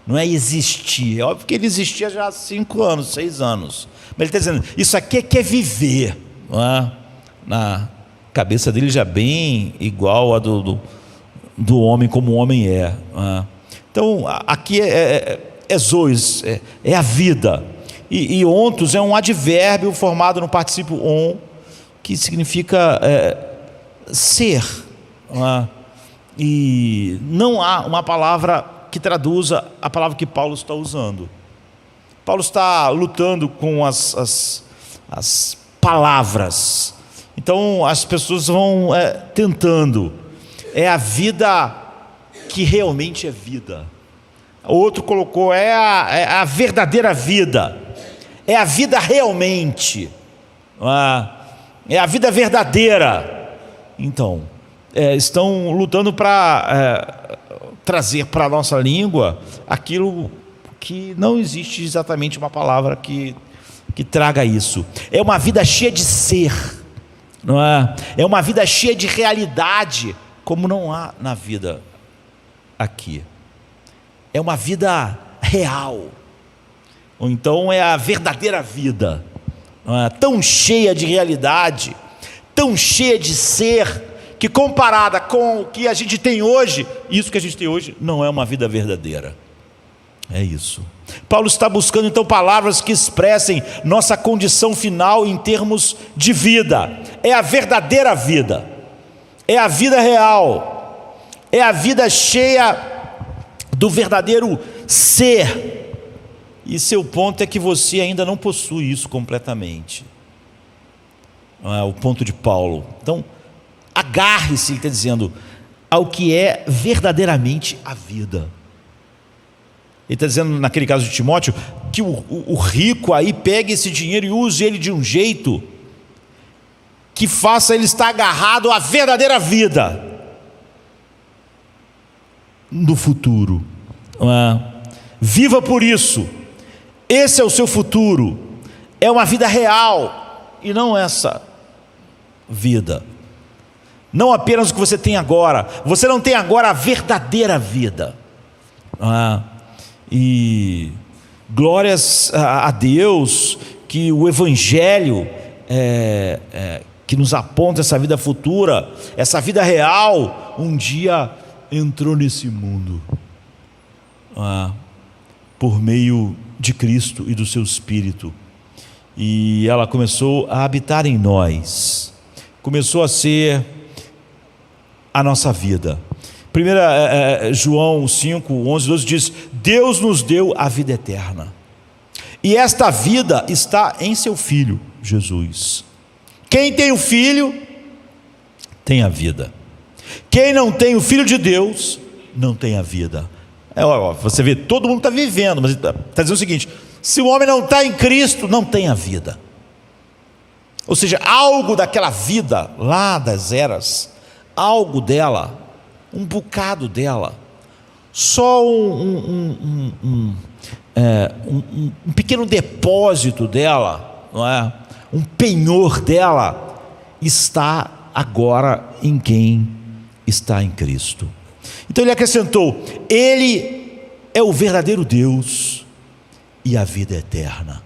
não é existir. É óbvio que ele existia já há 5 anos, 6 anos, mas ele está dizendo, isso aqui é que é viver, não é? Na cabeça dele já bem igual a do homem, como o homem é, não é? Então aqui é zois, é a vida. E ontos é um advérbio formado no particípio on, que significa ser, não é? E não há uma palavra que traduza a palavra que Paulo está usando. Paulo está lutando com as palavras. Então as pessoas vão tentando. É a vida que realmente é vida. O outro colocou, é a verdadeira vida. É a vida realmente. É a vida verdadeira. Então, estão lutando para trazer para a nossa língua aquilo que não existe exatamente uma palavra que traga isso. É uma vida cheia de ser, não é? É uma vida cheia de realidade, como não há na vida aqui. É uma vida real, ou então é a verdadeira vida, não é? Tão cheia de realidade, tão cheia de ser, que comparada com o que a gente tem hoje, isso que a gente tem hoje não é uma vida verdadeira. É isso. Paulo está buscando então palavras que expressem nossa condição final em termos de vida. É a verdadeira vida, é a vida real, é a vida cheia do verdadeiro ser. E seu ponto é que você ainda não possui isso completamente. Não é o ponto de Paulo. Então, agarre-se, ele está dizendo, ao que é verdadeiramente a vida. Ele está dizendo, naquele caso de Timóteo, que o rico aí pegue esse dinheiro e use ele de um jeito que faça ele estar agarrado à verdadeira vida. no futuro. Não é? Viva por isso. Esse é o seu futuro. É uma vida real e não essa vida. Não apenas o que você tem agora. Você não tem agora a verdadeira vida. E glórias a Deus que o Evangelho que nos aponta essa vida futura, essa vida real, um dia entrou nesse mundo por meio de Cristo e do seu Espírito, e ela começou a habitar em nós, começou a ser a nossa vida. 1 João 5, 11, 12 diz: Deus nos deu a vida eterna, e esta vida está em seu Filho Jesus. Quem tem o Filho tem a vida. Quem não tem o Filho de Deus não tem a vida. Você vê, todo mundo está vivendo, mas está dizendo o seguinte: se o homem não está em Cristo, não tem a vida. Ou seja, algo daquela vida lá das eras, algo dela, um bocado dela, só um pequeno depósito dela, não é? Um penhor dela está agora em quem está em Cristo. Então ele acrescentou: Ele é o verdadeiro Deus e a vida eterna.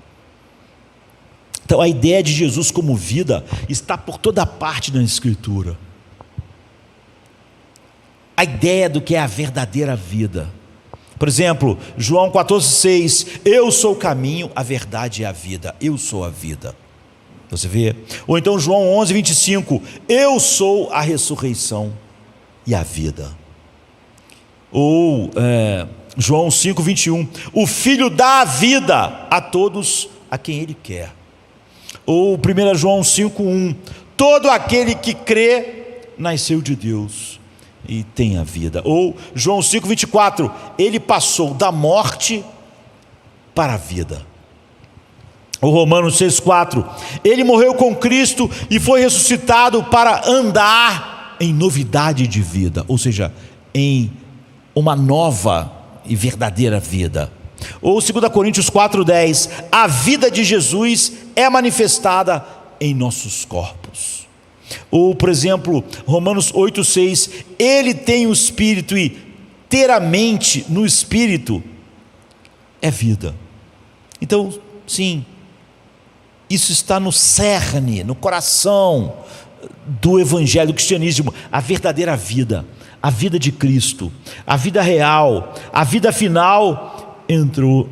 Então a ideia de Jesus como vida está por toda parte na Escritura. A ideia do que é a verdadeira vida. Por exemplo, João 14,6: Eu sou o caminho, a verdade e a vida. Eu sou a vida. Você vê? Ou então João 11,25: Eu sou a ressurreição e a vida. Ou João 5,21: O Filho dá a vida a todos a quem Ele quer. Ou 1 João 5,1: Todo aquele que crê nasceu de Deus e tem a vida. Ou João 5,24: Ele passou da morte para a vida. Ou Romanos 6,4: Ele morreu com Cristo e foi ressuscitado para andar em novidade de vida, ou seja, em uma nova e verdadeira vida. Ou 2 Coríntios 4,10: A vida de Jesus é manifestada em nossos corpos. Ou, por exemplo, Romanos 8,6: Ele tem o Espírito e ter a mente no Espírito é vida. Então, sim, isso está no cerne, no coração do Evangelho, do cristianismo, a verdadeira vida, a vida de Cristo, a vida real, a vida final entrou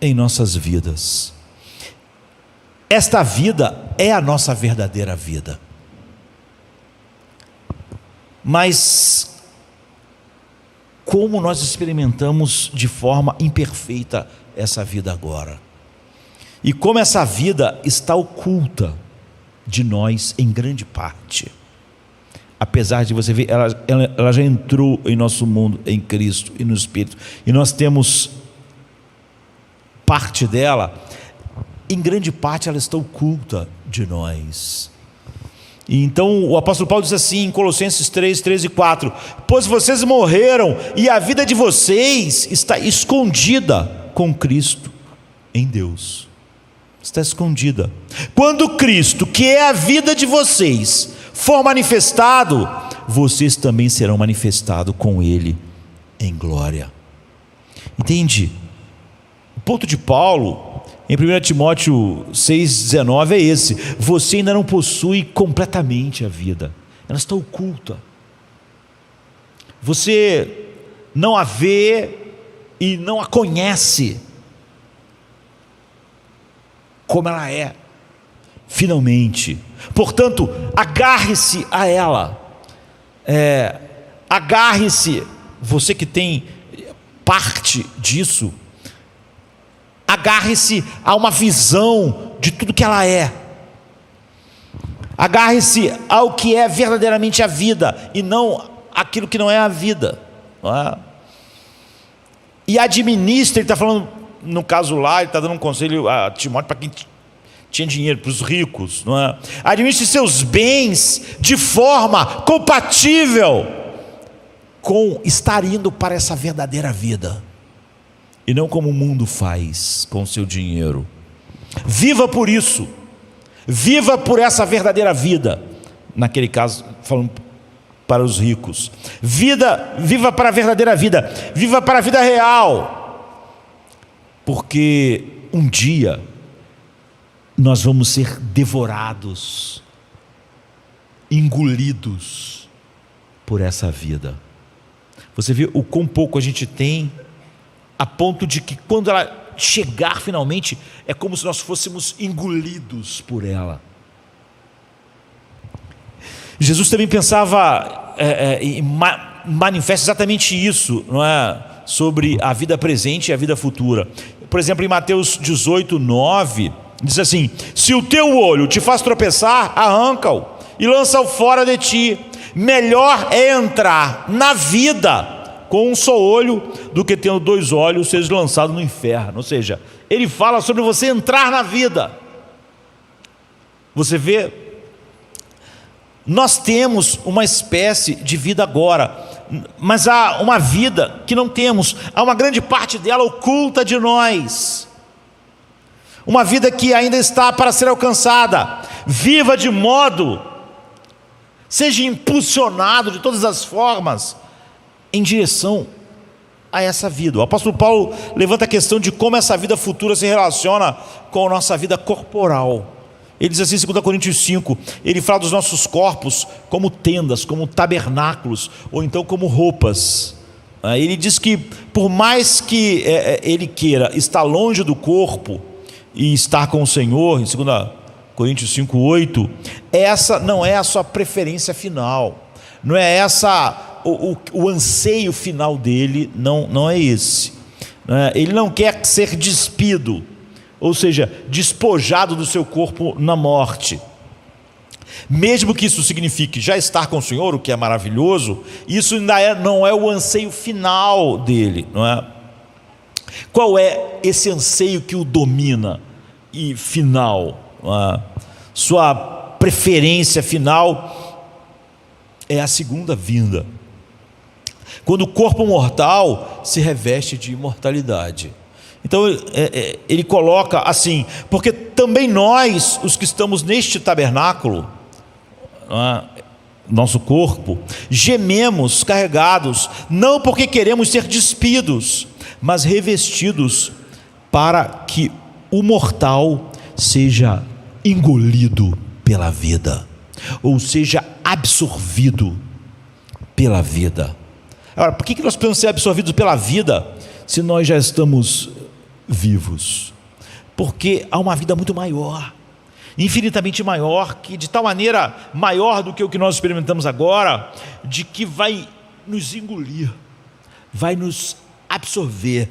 em nossas vidas. Esta vida é a nossa verdadeira vida. Mas como nós experimentamos de forma imperfeita essa vida agora? E como essa vida está oculta de nós em grande parte. Apesar de você ver, ela já entrou em nosso mundo em Cristo e no Espírito. E nós temos parte dela, em grande parte ela está oculta de nós. E então o apóstolo Paulo diz assim em Colossenses 3, 13 e 4: Pois vocês morreram e a vida de vocês está escondida com Cristo em Deus. Está escondida. Quando Cristo, que é a vida de vocês, for manifestado, vocês também serão manifestados com Ele em glória. Entende? O ponto de Paulo em 1 Timóteo 6,19 é esse: você ainda não possui completamente a vida, ela está oculta. Você não a vê e não a conhece como ela é, finalmente. Portanto, agarre-se a ela. Agarre-se, você que tem parte disso, agarre-se a uma visão de tudo que ela é. Agarre-se ao que é verdadeiramente a vida e não aquilo que não é a vida. Não é? E administre, ele está falando, no caso lá, ele está dando um conselho a Timóteo para quem tinha dinheiro, para os ricos, não é? Administre seus bens de forma compatível com estar indo para essa verdadeira vida, e não como o mundo faz com o seu dinheiro. Viva por isso, viva por essa verdadeira vida. Naquele caso, falando para os ricos, viva para a verdadeira vida, viva para a vida real, porque um dia nós vamos ser devorados, engolidos por essa vida. Você vê o quão pouco a gente tem, a ponto de que quando ela chegar finalmente, é como se nós fôssemos engolidos por ela. Jesus também pensava e manifesta exatamente isso, não é? Sobre a vida presente e a vida futura. Por exemplo, em Mateus 18, 9, diz assim: se o teu olho te faz tropeçar, arranca-o e lança-o fora de ti. Melhor é entrar na vida com um só olho do que tendo dois olhos seja lançado no inferno. Ou seja, ele fala sobre você entrar na vida. Você vê, nós temos uma espécie de vida agora, mas há uma vida que não temos, há uma grande parte dela oculta de nós, uma vida que ainda está para ser alcançada. Viva de modo, seja impulsionado de todas as formas em direção a essa vida. O apóstolo Paulo levanta a questão de como essa vida futura se relaciona com a nossa vida corporal. Ele diz assim em 2 Coríntios 5, ele fala dos nossos corpos como tendas, como tabernáculos, ou então como roupas. Ele diz que por mais que ele queira estar longe do corpo e estar com o Senhor, em 2 Coríntios 5, 8, essa não é a sua preferência final, não é essa o anseio final dele, não é esse. Ele não quer ser despido, ou seja, despojado do seu corpo na morte. Mesmo que isso signifique já estar com o Senhor, o que é maravilhoso, isso ainda não é o anseio final dele, não é? Qual é esse anseio que o domina e final? Sua preferência final é a segunda vinda, quando o corpo mortal se reveste de imortalidade. Então ele coloca assim: porque também nós, os que estamos neste tabernáculo, nosso corpo, gememos carregados, não porque queremos ser despidos, mas revestidos, para que o mortal seja engolido pela vida, ou seja, absorvido pela vida. Agora, por que nós precisamos ser absorvidos pela vida se nós já estamos vivos? Porque há uma vida muito maior, infinitamente maior, que de tal maneira maior do que o que nós experimentamos agora, de que vai nos engolir, vai nos absorver.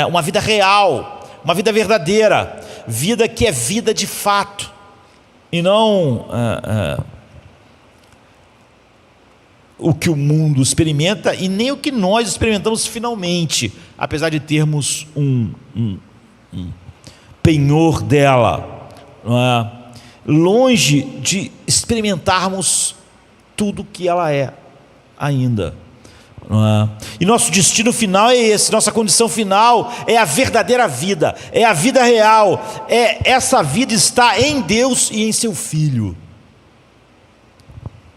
Uma vida real, uma vida verdadeira, vida que é vida de fato, e não o que o mundo experimenta, e nem o que nós experimentamos finalmente, apesar de termos um penhor dela, longe de experimentarmos tudo que ela é ainda. E nosso destino final é esse, nossa condição final é a verdadeira vida, é a vida real, essa vida está em Deus e em seu Filho.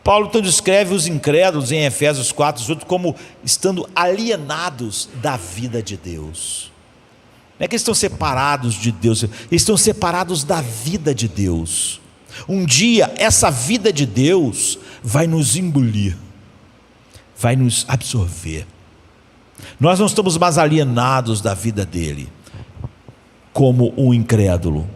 Paulo então descreve os incrédulos em Efésios 4:18 como estando alienados da vida de Deus. Não é que eles estão separados de Deus, eles estão separados da vida de Deus. Um dia essa vida de Deus vai nos engolir, vai nos absorver. Nós não estamos mais alienados da vida dele, como um incrédulo,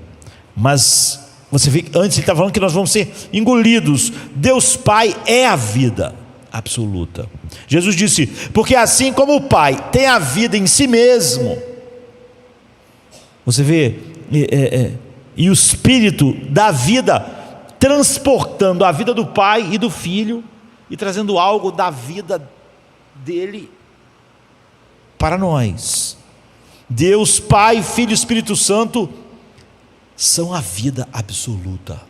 mas você vê que antes ele está falando que nós vamos ser engolidos. Deus Pai é a vida absoluta. Jesus disse: porque assim como o Pai tem a vida em si mesmo, você vê, e o Espírito da vida transportando a vida do Pai e do Filho e trazendo algo da vida dele para nós. Deus Pai, Filho e Espírito Santo são a vida absoluta.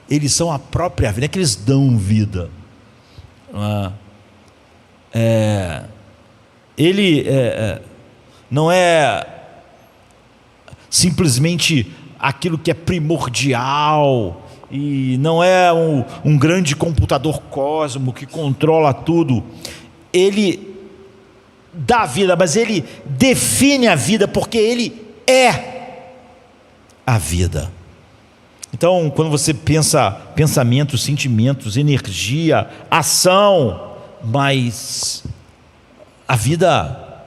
Eles são a própria vida, não é que eles dão vida. Ele não é simplesmente aquilo que é primordial, e não é um grande computador cósmico que controla tudo. Ele dá vida, mas ele define a vida, porque ele é a vida. Então, quando você pensa pensamentos, sentimentos, energia, ação, mas a vida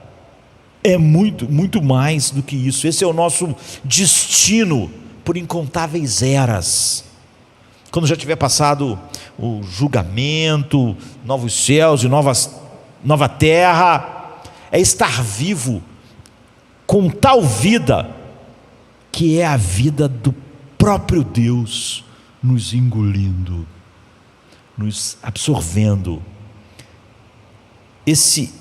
é muito, muito mais do que isso. Esse é o nosso destino por incontáveis eras. Quando já tiver passado o julgamento, novos céus e nova terra, é estar vivo com tal vida que é a vida do próprio Deus nos engolindo, nos absorvendo. Esse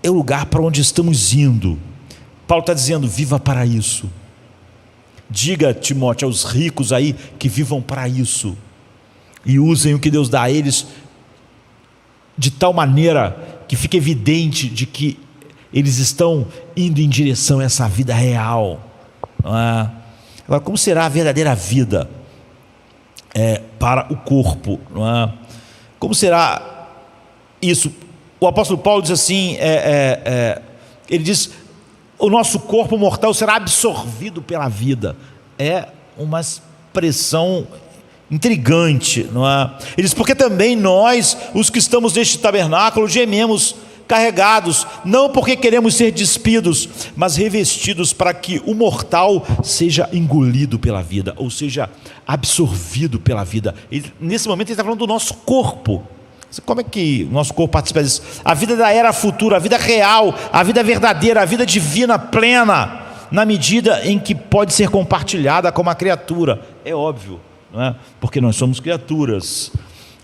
é o lugar para onde estamos indo. Paulo está dizendo: viva para isso. Diga, Timóteo, aos ricos aí que vivam para isso, e usem o que Deus dá a eles de tal maneira que fique evidente de que eles estão indo em direção a essa vida real. Agora, como será a verdadeira vida para o corpo? Como será isso? O apóstolo Paulo diz assim, ele diz: o nosso corpo mortal será absorvido pela vida. É uma expressão intrigante, não é? Ele diz: porque também nós, os que estamos neste tabernáculo, gememos carregados, não porque queremos ser despidos, mas revestidos, para que o mortal seja engolido pela vida, ou seja, absorvido pela vida. Nesse momento ele está falando do nosso corpo. Como é que o nosso corpo participa disso? A vida da era futura, a vida real, a vida verdadeira, a vida divina plena, na medida em que pode ser compartilhada com uma criatura. É óbvio, não é? Porque nós somos criaturas.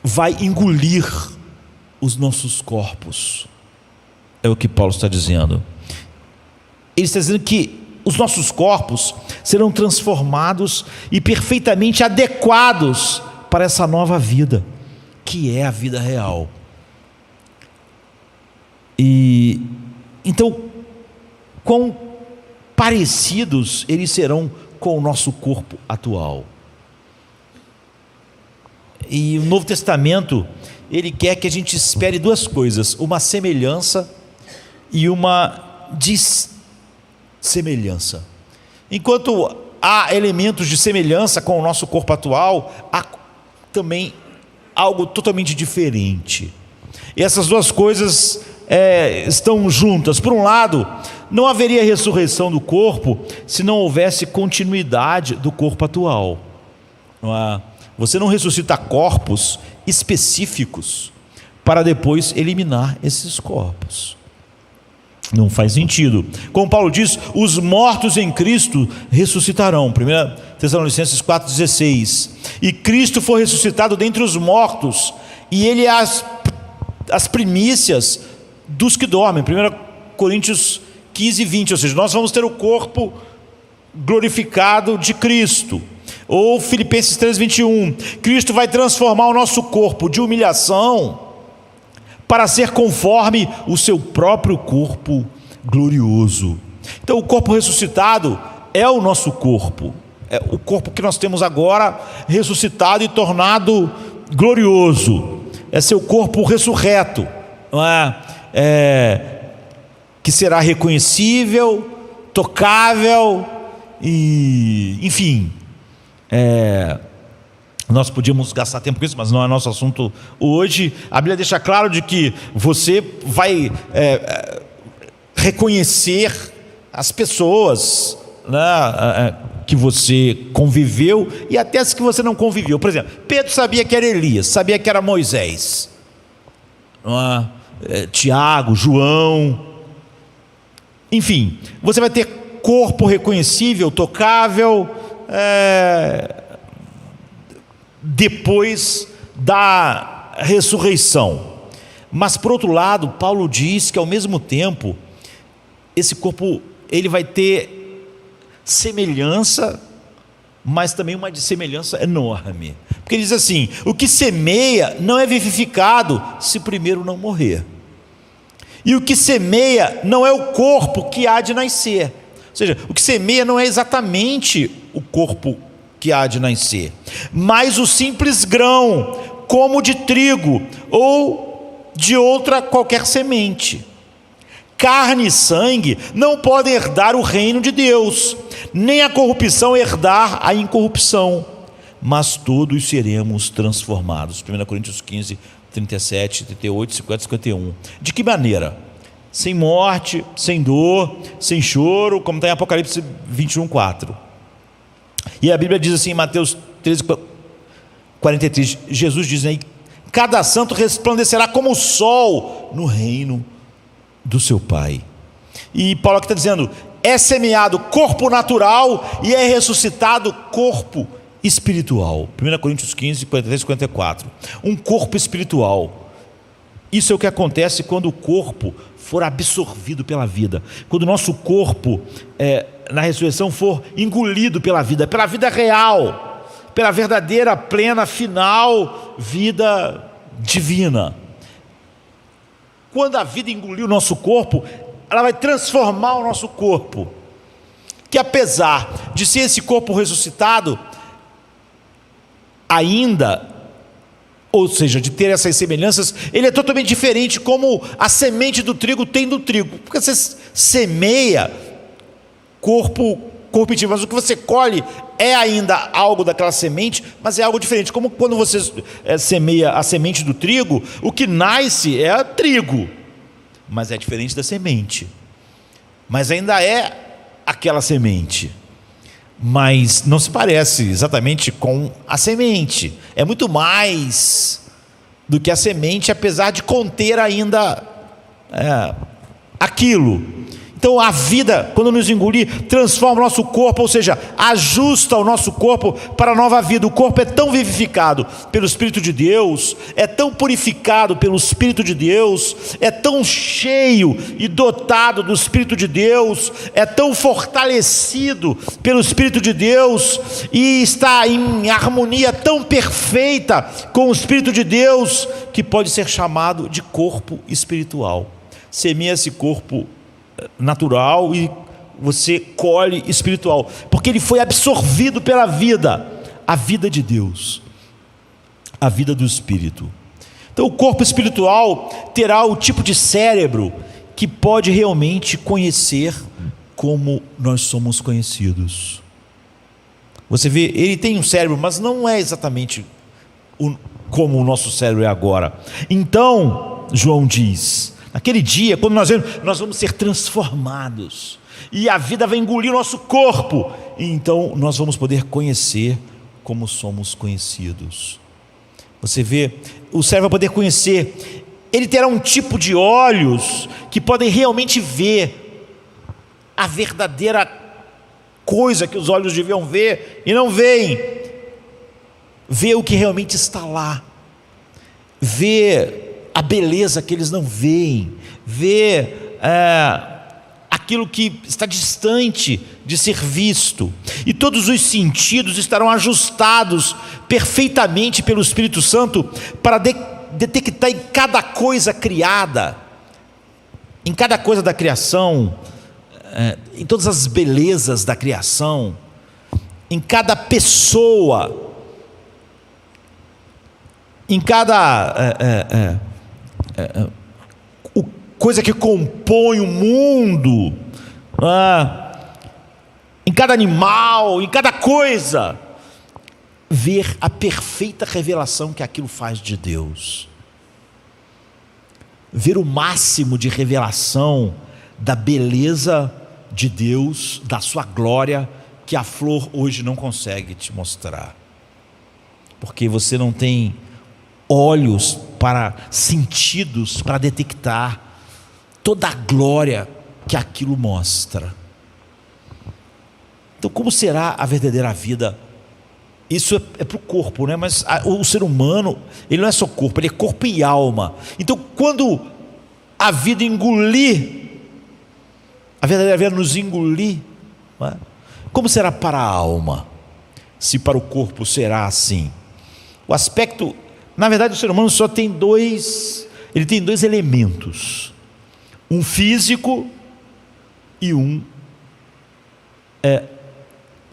Vai engolir os nossos corpos. É o que Paulo está dizendo. Ele está dizendo que os nossos corpos serão transformados e perfeitamente adequados para essa nova vida, que é a vida real. E então, quão parecidos eles serão com o nosso corpo atual. E o Novo Testamento, ele quer que a gente espere duas coisas: uma semelhança e uma dissemelhança. Enquanto há elementos de semelhança com o nosso corpo atual, há também algo totalmente diferente. E essas duas coisas estão juntas. Por um lado, não haveria ressurreição do corpo se não houvesse continuidade do corpo atual. Você não ressuscita corpos específicos para depois eliminar esses corpos. Não faz sentido. Como Paulo diz, os mortos em Cristo ressuscitarão. 1 Tessalonicenses 4,16. E Cristo foi ressuscitado dentre os mortos, e Ele é as primícias dos que dormem. 1 Coríntios 15:20. Ou seja, nós vamos ter o corpo glorificado de Cristo. Ou Filipenses 3:21. Cristo vai transformar o nosso corpo de humilhação para ser conforme o seu próprio corpo glorioso. Então, o corpo ressuscitado é o nosso corpo, é o corpo que nós temos agora, ressuscitado e tornado glorioso. É seu corpo ressurreto, não é? Que será reconhecível, tocável, e enfim, nós podíamos gastar tempo com isso, mas não é nosso assunto hoje. A Bíblia deixa claro de que você vai reconhecer as pessoas, né, que você conviveu, e até as que você não conviveu. Por exemplo, Pedro sabia que era Elias, sabia que era Moisés, Tiago, João, enfim, você vai ter corpo reconhecível, tocável, depois da ressurreição. Mas por outro lado, Paulo diz que ao mesmo tempo esse corpo ele vai ter semelhança mas também uma semelhança enorme. Porque ele diz assim: o que semeia não é vivificado se primeiro não morrer. E o que semeia não é o corpo que há de nascer. Ou seja, o que semeia não é exatamente o corpo que há de nascer, mas o simples grão, como de trigo ou de outra qualquer semente. Carne e sangue não podem herdar o reino de Deus, nem a corrupção herdar a incorrupção, mas todos seremos transformados. 1 Coríntios 15, 37, 38, 50, 51. De que maneira? Sem morte, sem dor, sem choro, como está em Apocalipse 21, 4. E a Bíblia diz assim em Mateus 13, 43, Jesus diz aí: cada santo resplandecerá como o sol no reino do seu Pai. E Paulo aqui está dizendo: é semeado corpo natural e é ressuscitado corpo espiritual. 1 Coríntios 15, 43 e 54. Um corpo espiritual. Isso é o que acontece quando o corpo for absorvido pela vida, quando o nosso corpo na ressurreição for engolido pela vida real, pela verdadeira, plena, final vida divina. Quando a vida engolir o nosso corpo, ela vai transformar o nosso corpo, que apesar de ser esse corpo ressuscitado, ainda, ou seja, de ter essas semelhanças, ele é totalmente diferente, como a semente do trigo tem do trigo. Porque você semeia corpo corruptível, mas o que você colhe é ainda algo daquela semente, mas é algo diferente. Como quando você semeia a semente do trigo, o que nasce é trigo, mas é diferente da semente, mas ainda é aquela semente, mas não se parece exatamente com a semente, é muito mais do que a semente, apesar de conter ainda aquilo. Então a vida, quando nos engolir, transforma o nosso corpo, ou seja, ajusta o nosso corpo para a nova vida. O corpo é tão vivificado pelo Espírito de Deus, é tão purificado pelo Espírito de Deus, é tão cheio e dotado do Espírito de Deus, é tão fortalecido pelo Espírito de Deus e está em harmonia tão perfeita com o Espírito de Deus, que pode ser chamado de corpo espiritual. Semeia esse corpo natural e você colhe espiritual, porque ele foi absorvido pela vida, a vida de Deus, a vida do Espírito. Então o corpo espiritual terá o tipo de cérebro que pode realmente conhecer como nós somos conhecidos. Você vê, ele tem um cérebro, mas não é exatamente como o nosso cérebro é agora. Então João diz: naquele dia, quando nós vamos ser transformados, e a vida vai engolir o nosso corpo, e então nós vamos poder conhecer como somos conhecidos. Você vê, o cérebro vai poder conhecer, ele terá um tipo de olhos que podem realmente ver a verdadeira coisa que os olhos deviam ver e não veem, ver o que realmente está lá, ver a beleza que eles não veem, ver aquilo que está distante de ser visto, e todos os sentidos estarão ajustados perfeitamente pelo Espírito Santo para detectar em cada coisa criada, em cada coisa da criação, em todas as belezas da criação, em cada pessoa, em cada coisa que compõe o mundo, em cada animal, em cada coisa, ver a perfeita revelação que aquilo faz de Deus, ver o máximo de revelação da beleza de Deus, da sua glória, que a flor hoje não consegue te mostrar, porque você não tem olhos sentidos para detectar toda a glória que aquilo mostra. Então, como será a verdadeira vida? Isso é para o corpo, né? Mas o ser humano, ele não é só corpo, ele é corpo e alma. Então, quando a vida engolir, a verdadeira vida nos engolir, não é? Como será para a alma? se para o corpo será assim. O aspecto, na verdade, o ser humano só tem ele tem dois elementos, um físico e um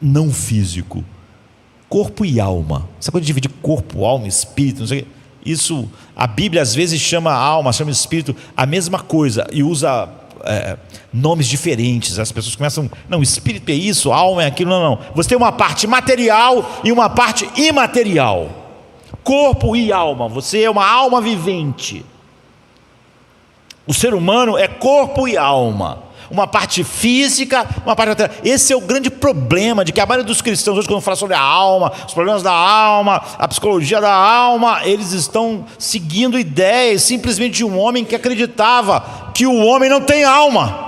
não físico, corpo e alma. Essa coisa de dividir corpo, alma, espírito, não sei o quê, isso, a Bíblia às vezes chama alma, chama espírito, a mesma coisa, e usa nomes diferentes. As pessoas começam, não, espírito é isso, alma é aquilo, não. Você tem uma parte material e uma parte imaterial, corpo e alma. Você é uma alma vivente. O ser humano é corpo e alma, uma parte física, uma parte material. Esse é o grande problema de que a maioria dos cristãos hoje, quando fala sobre a alma, os problemas da alma, a psicologia da alma, eles estão seguindo ideias simplesmente de um homem que acreditava que o homem não tem alma.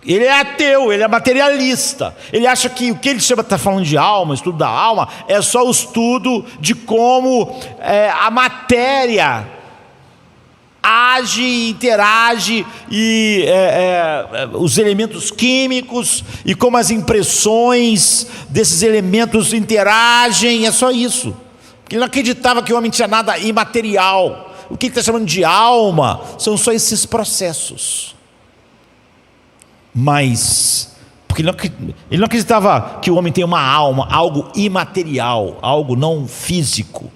Ele é ateu, ele é materialista. Ele acha que o que ele está falando de alma, estudo da alma, é só o estudo de como a matéria age, interage, e os elementos químicos, e como as impressões desses elementos interagem. É só isso. Ele não acreditava que o homem tinha nada imaterial. O que ele está chamando de alma são só esses processos. Mas, porque ele não acreditava que o homem tem uma alma, algo imaterial, algo não físico.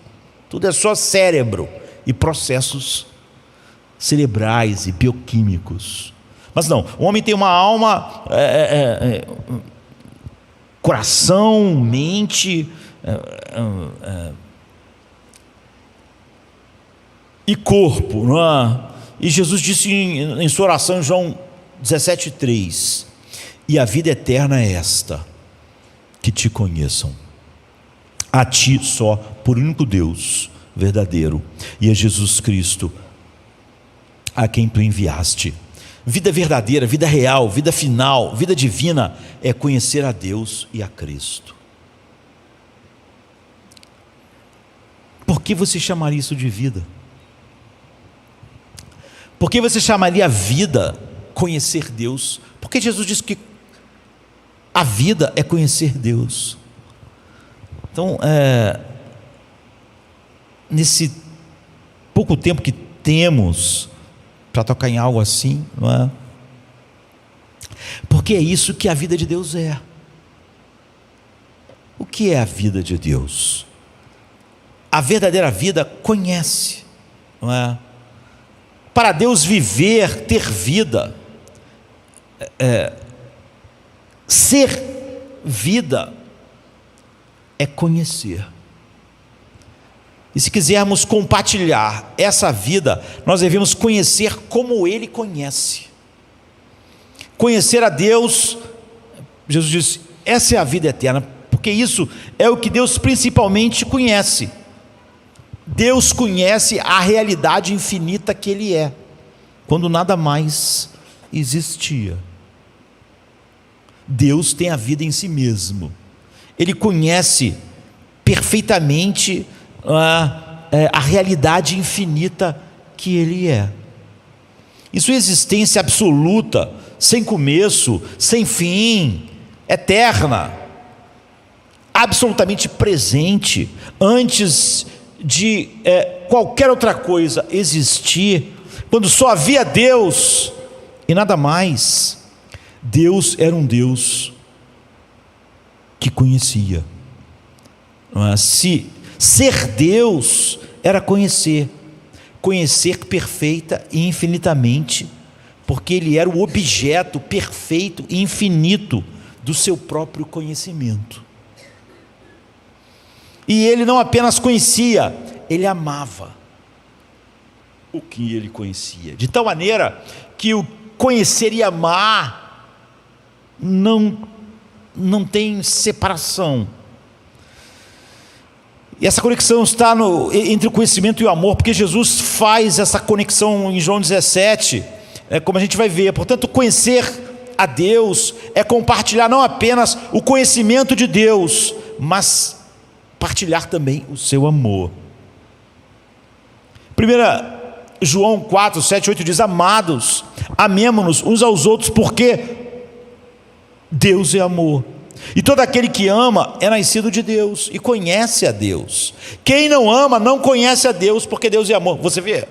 Tudo é só cérebro e processos cerebrais e bioquímicos. Mas não, o homem tem uma alma, coração, mente, e corpo, não é? E Jesus disse em sua oração em João 17,3: e a vida eterna é esta, que te conheçam, a ti só, por único Deus verdadeiro, e a Jesus Cristo, a quem tu enviaste. Vida verdadeira, vida real, vida final, vida divina é conhecer a Deus e a Cristo. Por que você chamaria isso de vida? Por que você chamaria a vida conhecer Deus? Porque Jesus disse que a vida é conhecer Deus. Então, nesse pouco tempo que temos para tocar em algo assim, não é? Porque é isso que a vida de Deus é. O que é a vida de Deus? A verdadeira vida conhece, não é? Para Deus viver, ter vida, ser vida, é conhecer. E se quisermos compartilhar essa vida, nós devemos conhecer como Ele conhece. Conhecer a Deus, Jesus disse, essa é a vida eterna, porque isso é o que Deus principalmente conhece. Deus conhece a realidade infinita que Ele é, quando nada mais existia. Deus tem a vida em si mesmo. Ele conhece perfeitamente a realidade infinita que Ele é. E sua existência absoluta, sem começo, sem fim, eterna, absolutamente presente, antes de qualquer outra coisa existir, quando só havia Deus e nada mais. Deus era um Deus que conhecia. Se ser Deus era conhecer perfeita e infinitamente, porque Ele era o objeto perfeito e infinito do seu próprio conhecimento. E Ele não apenas conhecia, Ele amava o que Ele conhecia, de tal maneira que o conhecer e amar não tem separação. E essa conexão está entre o conhecimento e o amor, porque Jesus faz essa conexão em João 17, como a gente vai ver. Portanto, conhecer a Deus é compartilhar não apenas o conhecimento de Deus, mas partilhar também o seu amor. 1 João 4, 7, 8 diz: amados, amemo-nos uns aos outros, porque Deus é amor. E todo aquele que ama é nascido de Deus e conhece a Deus. Quem não ama não conhece a Deus, porque Deus é amor. Você vê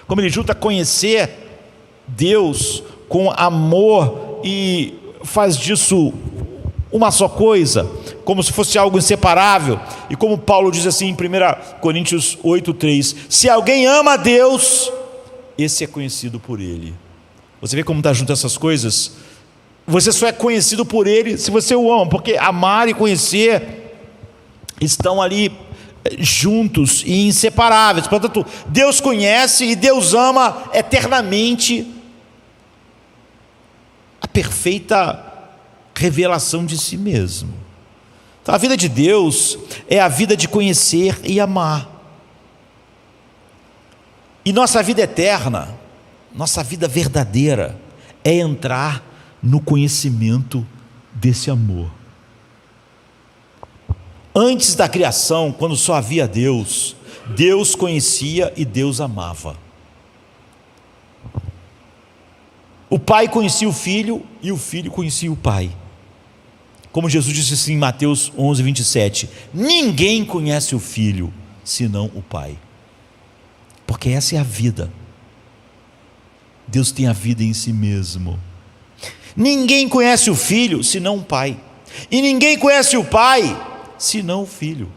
como ele junta conhecer Deus com amor e faz disso uma só coisa, como se fosse algo inseparável. E como Paulo diz assim em 1 Coríntios 8:3: se alguém ama a Deus, esse é conhecido por Ele. Você vê como está junto essas coisas? Você só é conhecido por Ele se você o ama, porque amar e conhecer estão ali juntos e inseparáveis. Portanto, Deus conhece e Deus ama eternamente, a perfeita revelação de si mesmo. Então, a vida de Deus é a vida de conhecer e amar. E nossa vida eterna, nossa vida verdadeira, é entrar no conhecimento desse amor. Antes da criação, quando só havia Deus, Deus conhecia e Deus amava. O Pai conhecia o Filho e o Filho conhecia o Pai. Como Jesus disse assim em Mateus 11:27: ninguém conhece o Filho senão o Pai, porque essa é a vida. Deus tem a vida em si mesmo. Ninguém conhece o Filho senão o Pai, e ninguém conhece o Pai senão o Filho,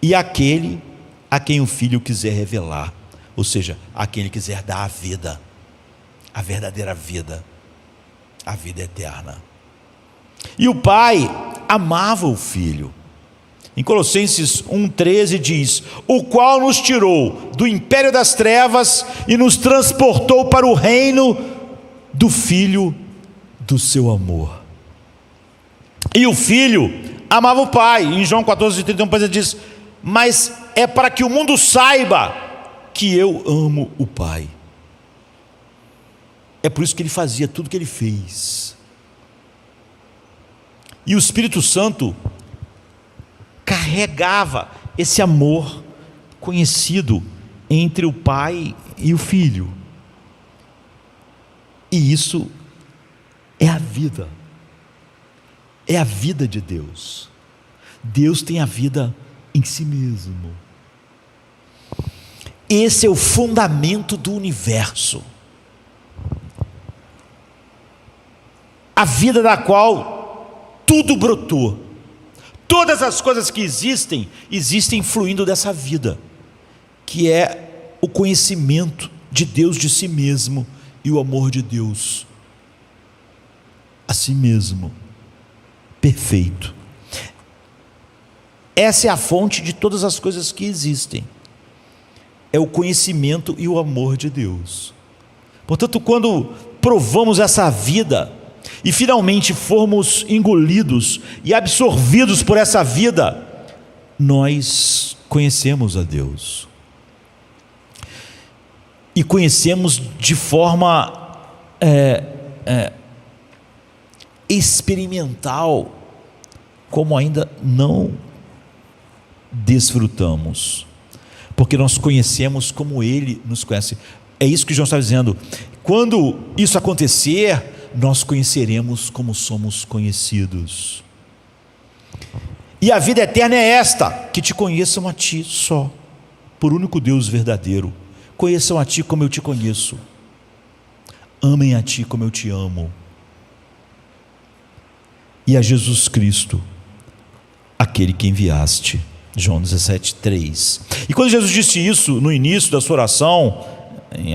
e aquele a quem o Filho quiser revelar, ou seja, a quem ele quiser dar a vida, a verdadeira vida, a vida eterna. E o Pai amava o Filho. Em Colossenses 1:13 diz: o qual nos tirou do império das trevas e nos transportou para o reino do Filho do seu amor. E o Filho amava o Pai. Em João 14:31 ele diz: mas é para que o mundo saiba que eu amo o Pai. É por isso que ele fazia tudo o que ele fez. E o Espírito Santo carregava esse amor conhecido entre o Pai e o Filho. E isso é a vida. É a vida de Deus. Deus tem a vida em si mesmo. Esse é o fundamento do universo. A vida da qual tudo brotou. Todas as coisas que existem, existem fluindo dessa vida, que é o conhecimento de Deus de si mesmo e o amor de Deus a si mesmo, perfeito. Essa é a fonte de todas as coisas que existem, é o conhecimento e o amor de Deus. Portanto, quando provamos essa vida e finalmente formos engolidos e absorvidos por essa vida, nós conhecemos a Deus. E conhecemos de forma experimental, como ainda não desfrutamos, porque nós conhecemos como Ele nos conhece. É isso que João está dizendo. Quando isso acontecer, nós conheceremos como somos conhecidos. E a vida eterna é esta: que te conheçam a ti só, por único Deus verdadeiro. Conheçam a ti como eu te conheço. Amem a ti como eu te amo. E a Jesus Cristo, aquele que enviaste. João 17:3. E quando Jesus disse isso no início da sua oração,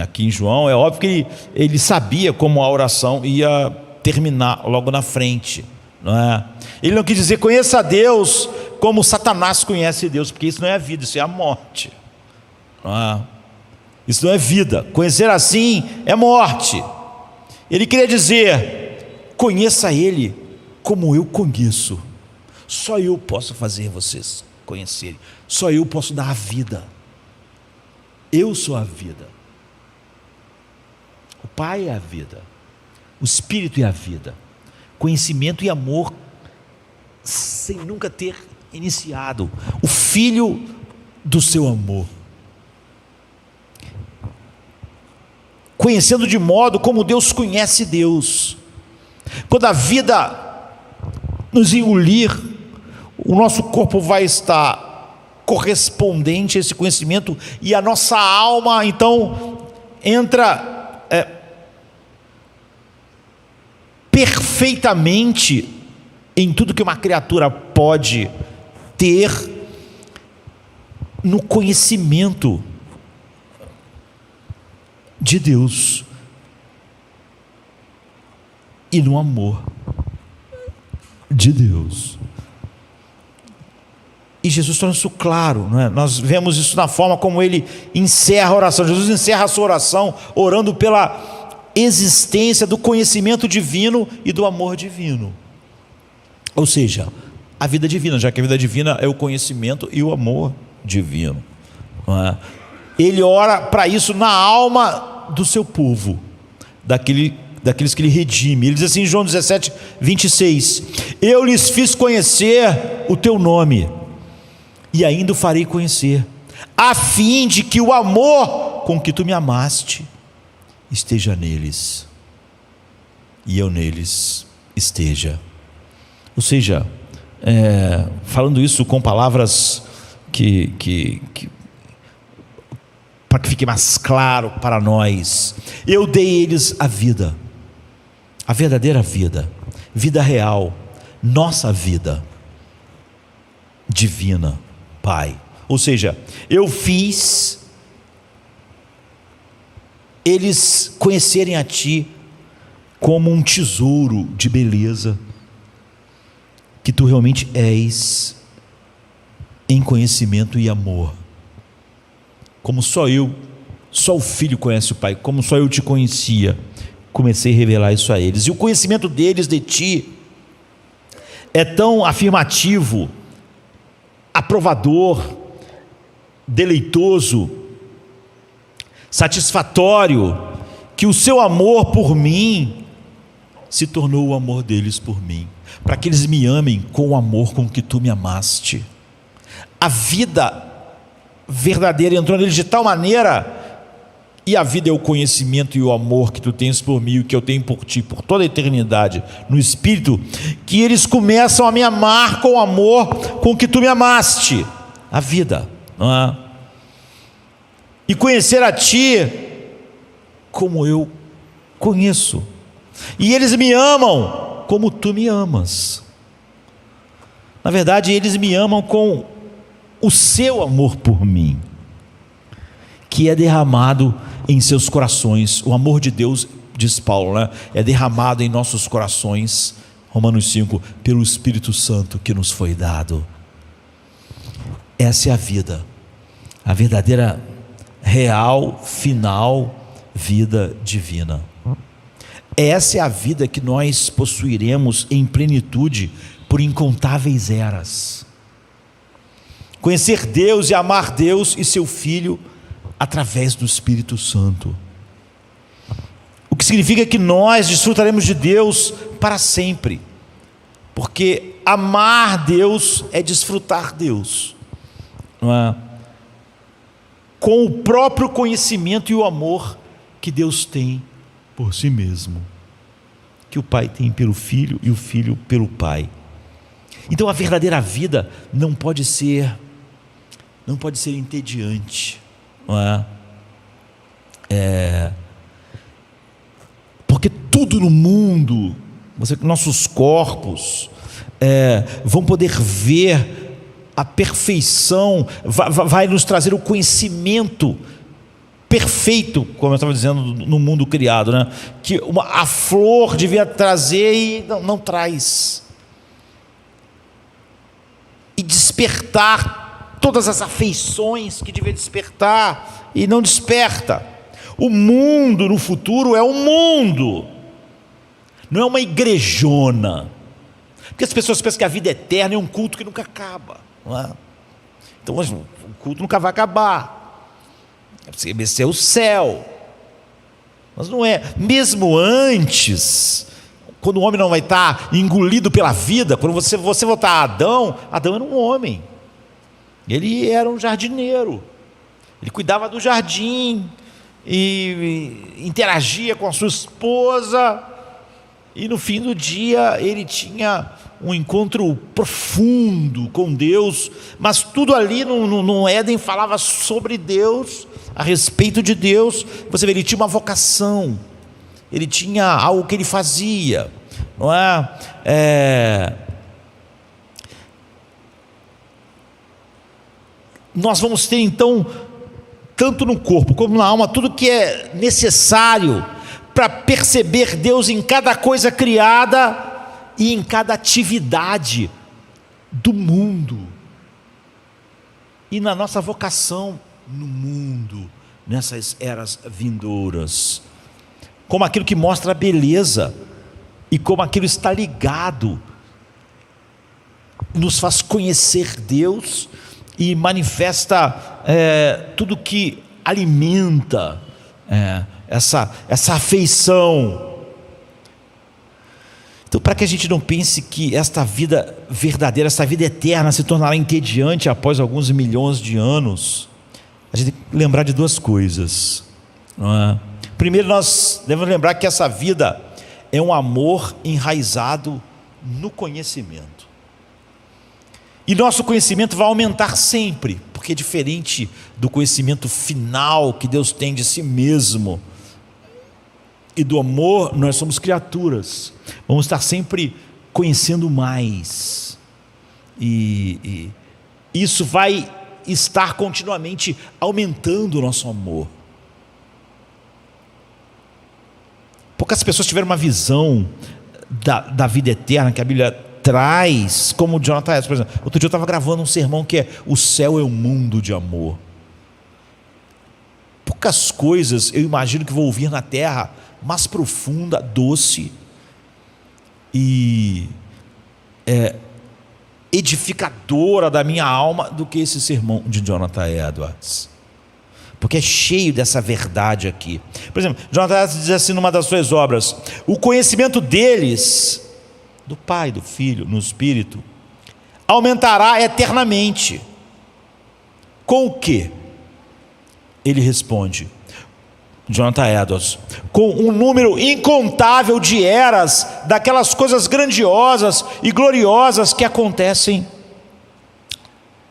aqui em João, é óbvio que ele sabia como a oração ia terminar logo na frente, não é? Ele não quis dizer conheça a Deus como Satanás conhece Deus, porque isso não é a vida, isso é a morte, não é? Isso não é vida. Conhecer assim é morte. Ele queria dizer: conheça Ele como eu conheço. Só eu posso fazer vocês conhecerem, só eu posso dar a vida. Eu sou a vida. O Pai é a vida, o Espírito é a vida, conhecimento e amor sem nunca ter iniciado, o Filho do seu amor, conhecendo de modo como Deus conhece Deus. Quando a vida nos engolir, o nosso corpo vai estar correspondente a esse conhecimento, e a nossa alma então entra perfeitamente em tudo que uma criatura pode ter, no conhecimento de Deus e no amor de Deus. E Jesus torna isso claro, não é? Nós vemos isso na forma como ele encerra a oração. Jesus encerra a sua oração orando pela existência do conhecimento divino e do amor divino, ou seja, a vida divina, já que a vida divina é o conhecimento e o amor divino, não é? Ele ora para isso na alma do seu povo, daqueles que ele redime. Ele diz assim em João 17, 26: eu lhes fiz conhecer o teu nome, e ainda o farei conhecer, a fim de que o amor com que tu me amaste esteja neles, e eu neles esteja. Ou seja, falando isso com palavras para que fique mais claro para nós, eu dei eles a vida, a verdadeira vida, vida real, nossa vida divina, Pai. Ou seja, eu fiz eles conhecerem a Ti como um tesouro de beleza que Tu realmente és, em conhecimento e amor, como só o Filho conhece o Pai, como só eu Te conhecia. Comecei a revelar isso a eles, e o conhecimento deles de Ti é tão afirmativo, aprovador, deleitoso, satisfatório, que o Seu amor por mim se tornou o amor deles por mim, para que eles me amem com o amor com que Tu me amaste. A vida verdadeira entrou neles de tal maneira, e a vida é o conhecimento e o amor que Tu tens por mim, e que eu tenho por Ti, por toda a eternidade, no Espírito, que eles começam a me amar com o amor com que Tu me amaste, a vida, não é? E conhecer a Ti como eu conheço, e eles me amam como Tu me amas. Na verdade, eles me amam com o Seu amor por mim, que é derramado em seus corações. O amor de Deus, diz Paulo, né? É derramado em nossos corações, Romanos 5, pelo Espírito Santo que nos foi dado. Essa é a vida, a verdadeira, real, final vida divina. Essa é a vida que nós possuiremos em plenitude por incontáveis eras. Conhecer Deus e amar Deus e seu Filho através do Espírito Santo, o que significa que nós desfrutaremos de Deus para sempre, porque amar Deus é desfrutar Deus, não é? Com o próprio conhecimento e o amor que Deus tem por si mesmo, que o Pai tem pelo Filho e o Filho pelo Pai. Então a verdadeira vida não pode ser entediante, não é? Porque tudo no mundo, nossos corpos vão poder ver a perfeição, vai nos trazer o conhecimento perfeito, como eu estava dizendo, no mundo criado, né? Que a flor devia trazer e não traz, e despertar todas as afeições que devia despertar e não desperta. O mundo no futuro é um mundo, não é uma igrejona, porque as pessoas pensam que a vida eterna é um culto que nunca acaba, não é? Então o culto nunca vai acabar, esse é o céu, mas não é. Mesmo antes, quando o homem não vai estar engolido pela vida, quando você voltar a Adão era um homem, ele era um jardineiro, ele cuidava do jardim, e interagia com a sua esposa, e no fim do dia ele tinha um encontro profundo com Deus, mas tudo ali no Éden falava sobre Deus, a respeito de Deus. Você vê, ele tinha uma vocação, ele tinha algo que ele fazia, não é? Nós vamos ter então, tanto no corpo como na alma, tudo que é necessário para perceber Deus em cada coisa criada e em cada atividade do mundo, e na nossa vocação no mundo, nessas eras vindouras, como aquilo que mostra a beleza, e como aquilo está ligado, nos faz conhecer Deus, e manifesta tudo que alimenta essa afeição. Então, para que a gente não pense que esta vida verdadeira, esta vida eterna se tornará entediante após alguns milhões de anos, a gente tem que lembrar de duas coisas, não é? Primeiro, nós devemos lembrar que essa vida é um amor enraizado no conhecimento, e nosso conhecimento vai aumentar sempre, porque é diferente do conhecimento final que Deus tem de si mesmo e do amor. Nós somos criaturas, vamos estar sempre conhecendo mais, e isso vai estar continuamente aumentando o nosso amor. Poucas pessoas tiveram uma visão da vida eterna que a Bíblia traz, como o Jonathan Edwards, por exemplo. Outro dia eu estava gravando um sermão que é: o céu é um mundo de amor. Poucas coisas eu imagino que vou ouvir na terra mais profunda, doce e edificadora da minha alma do que esse sermão de Jonathan Edwards, porque é cheio dessa verdade aqui. Por exemplo, Jonathan Edwards diz assim numa das suas obras: o conhecimento deles, do Pai, do Filho, no Espírito, aumentará eternamente. Com o quê? Ele responde, Jonathan Edwards, com um número incontável de eras, daquelas coisas grandiosas e gloriosas que acontecem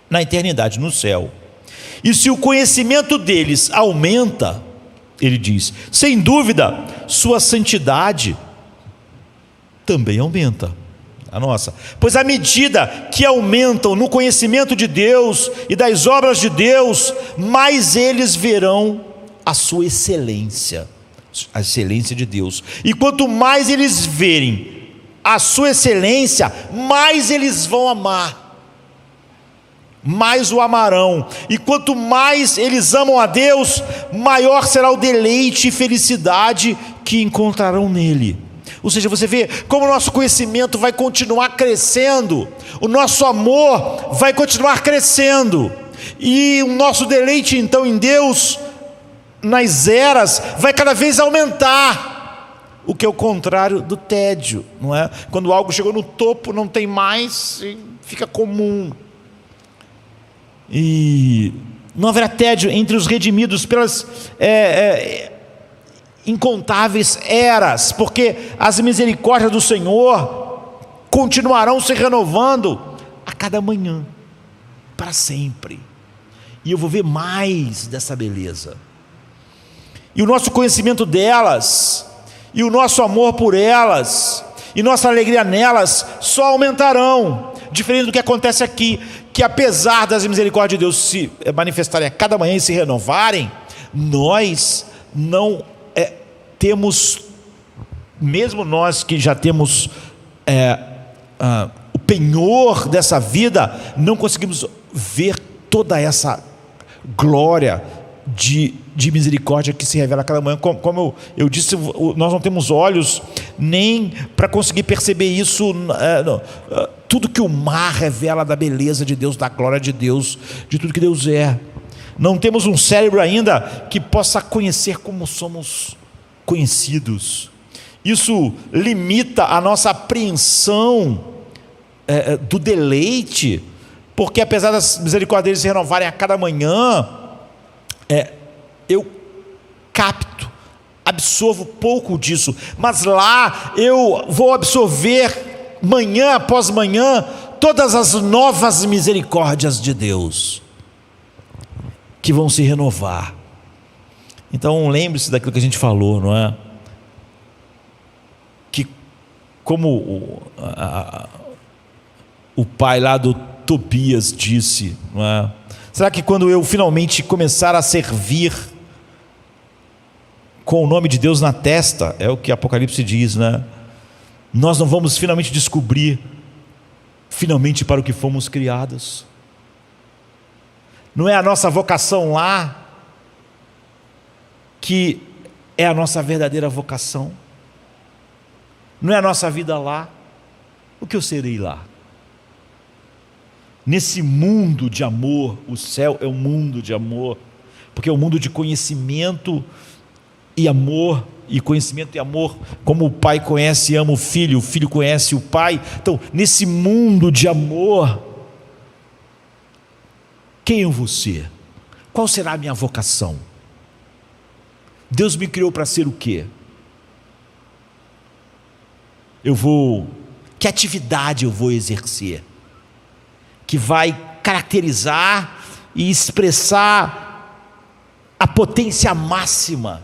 na eternidade, no céu. E se o conhecimento deles aumenta, ele diz, sem dúvida, sua santidade também aumenta, a nossa. Pois à medida que aumentam no conhecimento de Deus e das obras de Deus, mais eles verão a sua excelência, a excelência de Deus. E quanto mais eles verem a sua excelência, mais eles vão amar, mais o amarão. E quanto mais eles amam a Deus, maior será o deleite e felicidade que encontrarão nele. Ou seja, você vê como o nosso conhecimento vai continuar crescendo, o nosso amor vai continuar crescendo, e o nosso deleite então em Deus, nas eras, vai cada vez aumentar, o que é o contrário do tédio, não é? Quando algo chegou no topo, não tem mais, fica comum. E não haverá tédio entre os redimidos pelas incontáveis eras, porque as misericórdias do Senhor continuarão se renovando a cada manhã, para sempre. E eu vou ver mais dessa beleza, e o nosso conhecimento delas, e o nosso amor por elas, e nossa alegria nelas só aumentarão, diferente do que acontece aqui, que apesar das misericórdias de Deus se manifestarem a cada manhã e se renovarem, nós não temos, mesmo nós que já temos o penhor dessa vida, não conseguimos ver toda essa glória de misericórdia que se revela a cada manhã. Como eu disse, nós não temos olhos nem para conseguir perceber isso, tudo que o mar revela da beleza de Deus, da glória de Deus, de tudo que Deus é. Não temos um cérebro ainda que possa conhecer como somos conhecidos. Isso limita a nossa apreensão do deleite, porque apesar das misericórdias se renovarem a cada manhã, eu absorvo pouco disso, mas lá eu vou absorver manhã após manhã, todas as novas misericórdias de Deus que vão se renovar. Então lembre-se daquilo que a gente falou, não é? Que como o pai lá do Tobias disse, não é? Será que quando eu finalmente começar a servir com o nome de Deus na testa, é o que Apocalipse diz, né? Nós não vamos finalmente descobrir finalmente para o que fomos criados? Não é a nossa vocação lá que é a nossa verdadeira vocação? Não é a nossa vida lá? O que eu serei lá? Nesse mundo de amor, o céu é um mundo de amor, porque é um mundo de conhecimento e amor, e conhecimento e amor, como o pai conhece e ama o filho conhece o pai. Então, nesse mundo de amor, quem eu vou ser? Qual será a minha vocação? Deus me criou para ser o quê? Que atividade eu vou exercer? Que vai caracterizar e expressar a potência máxima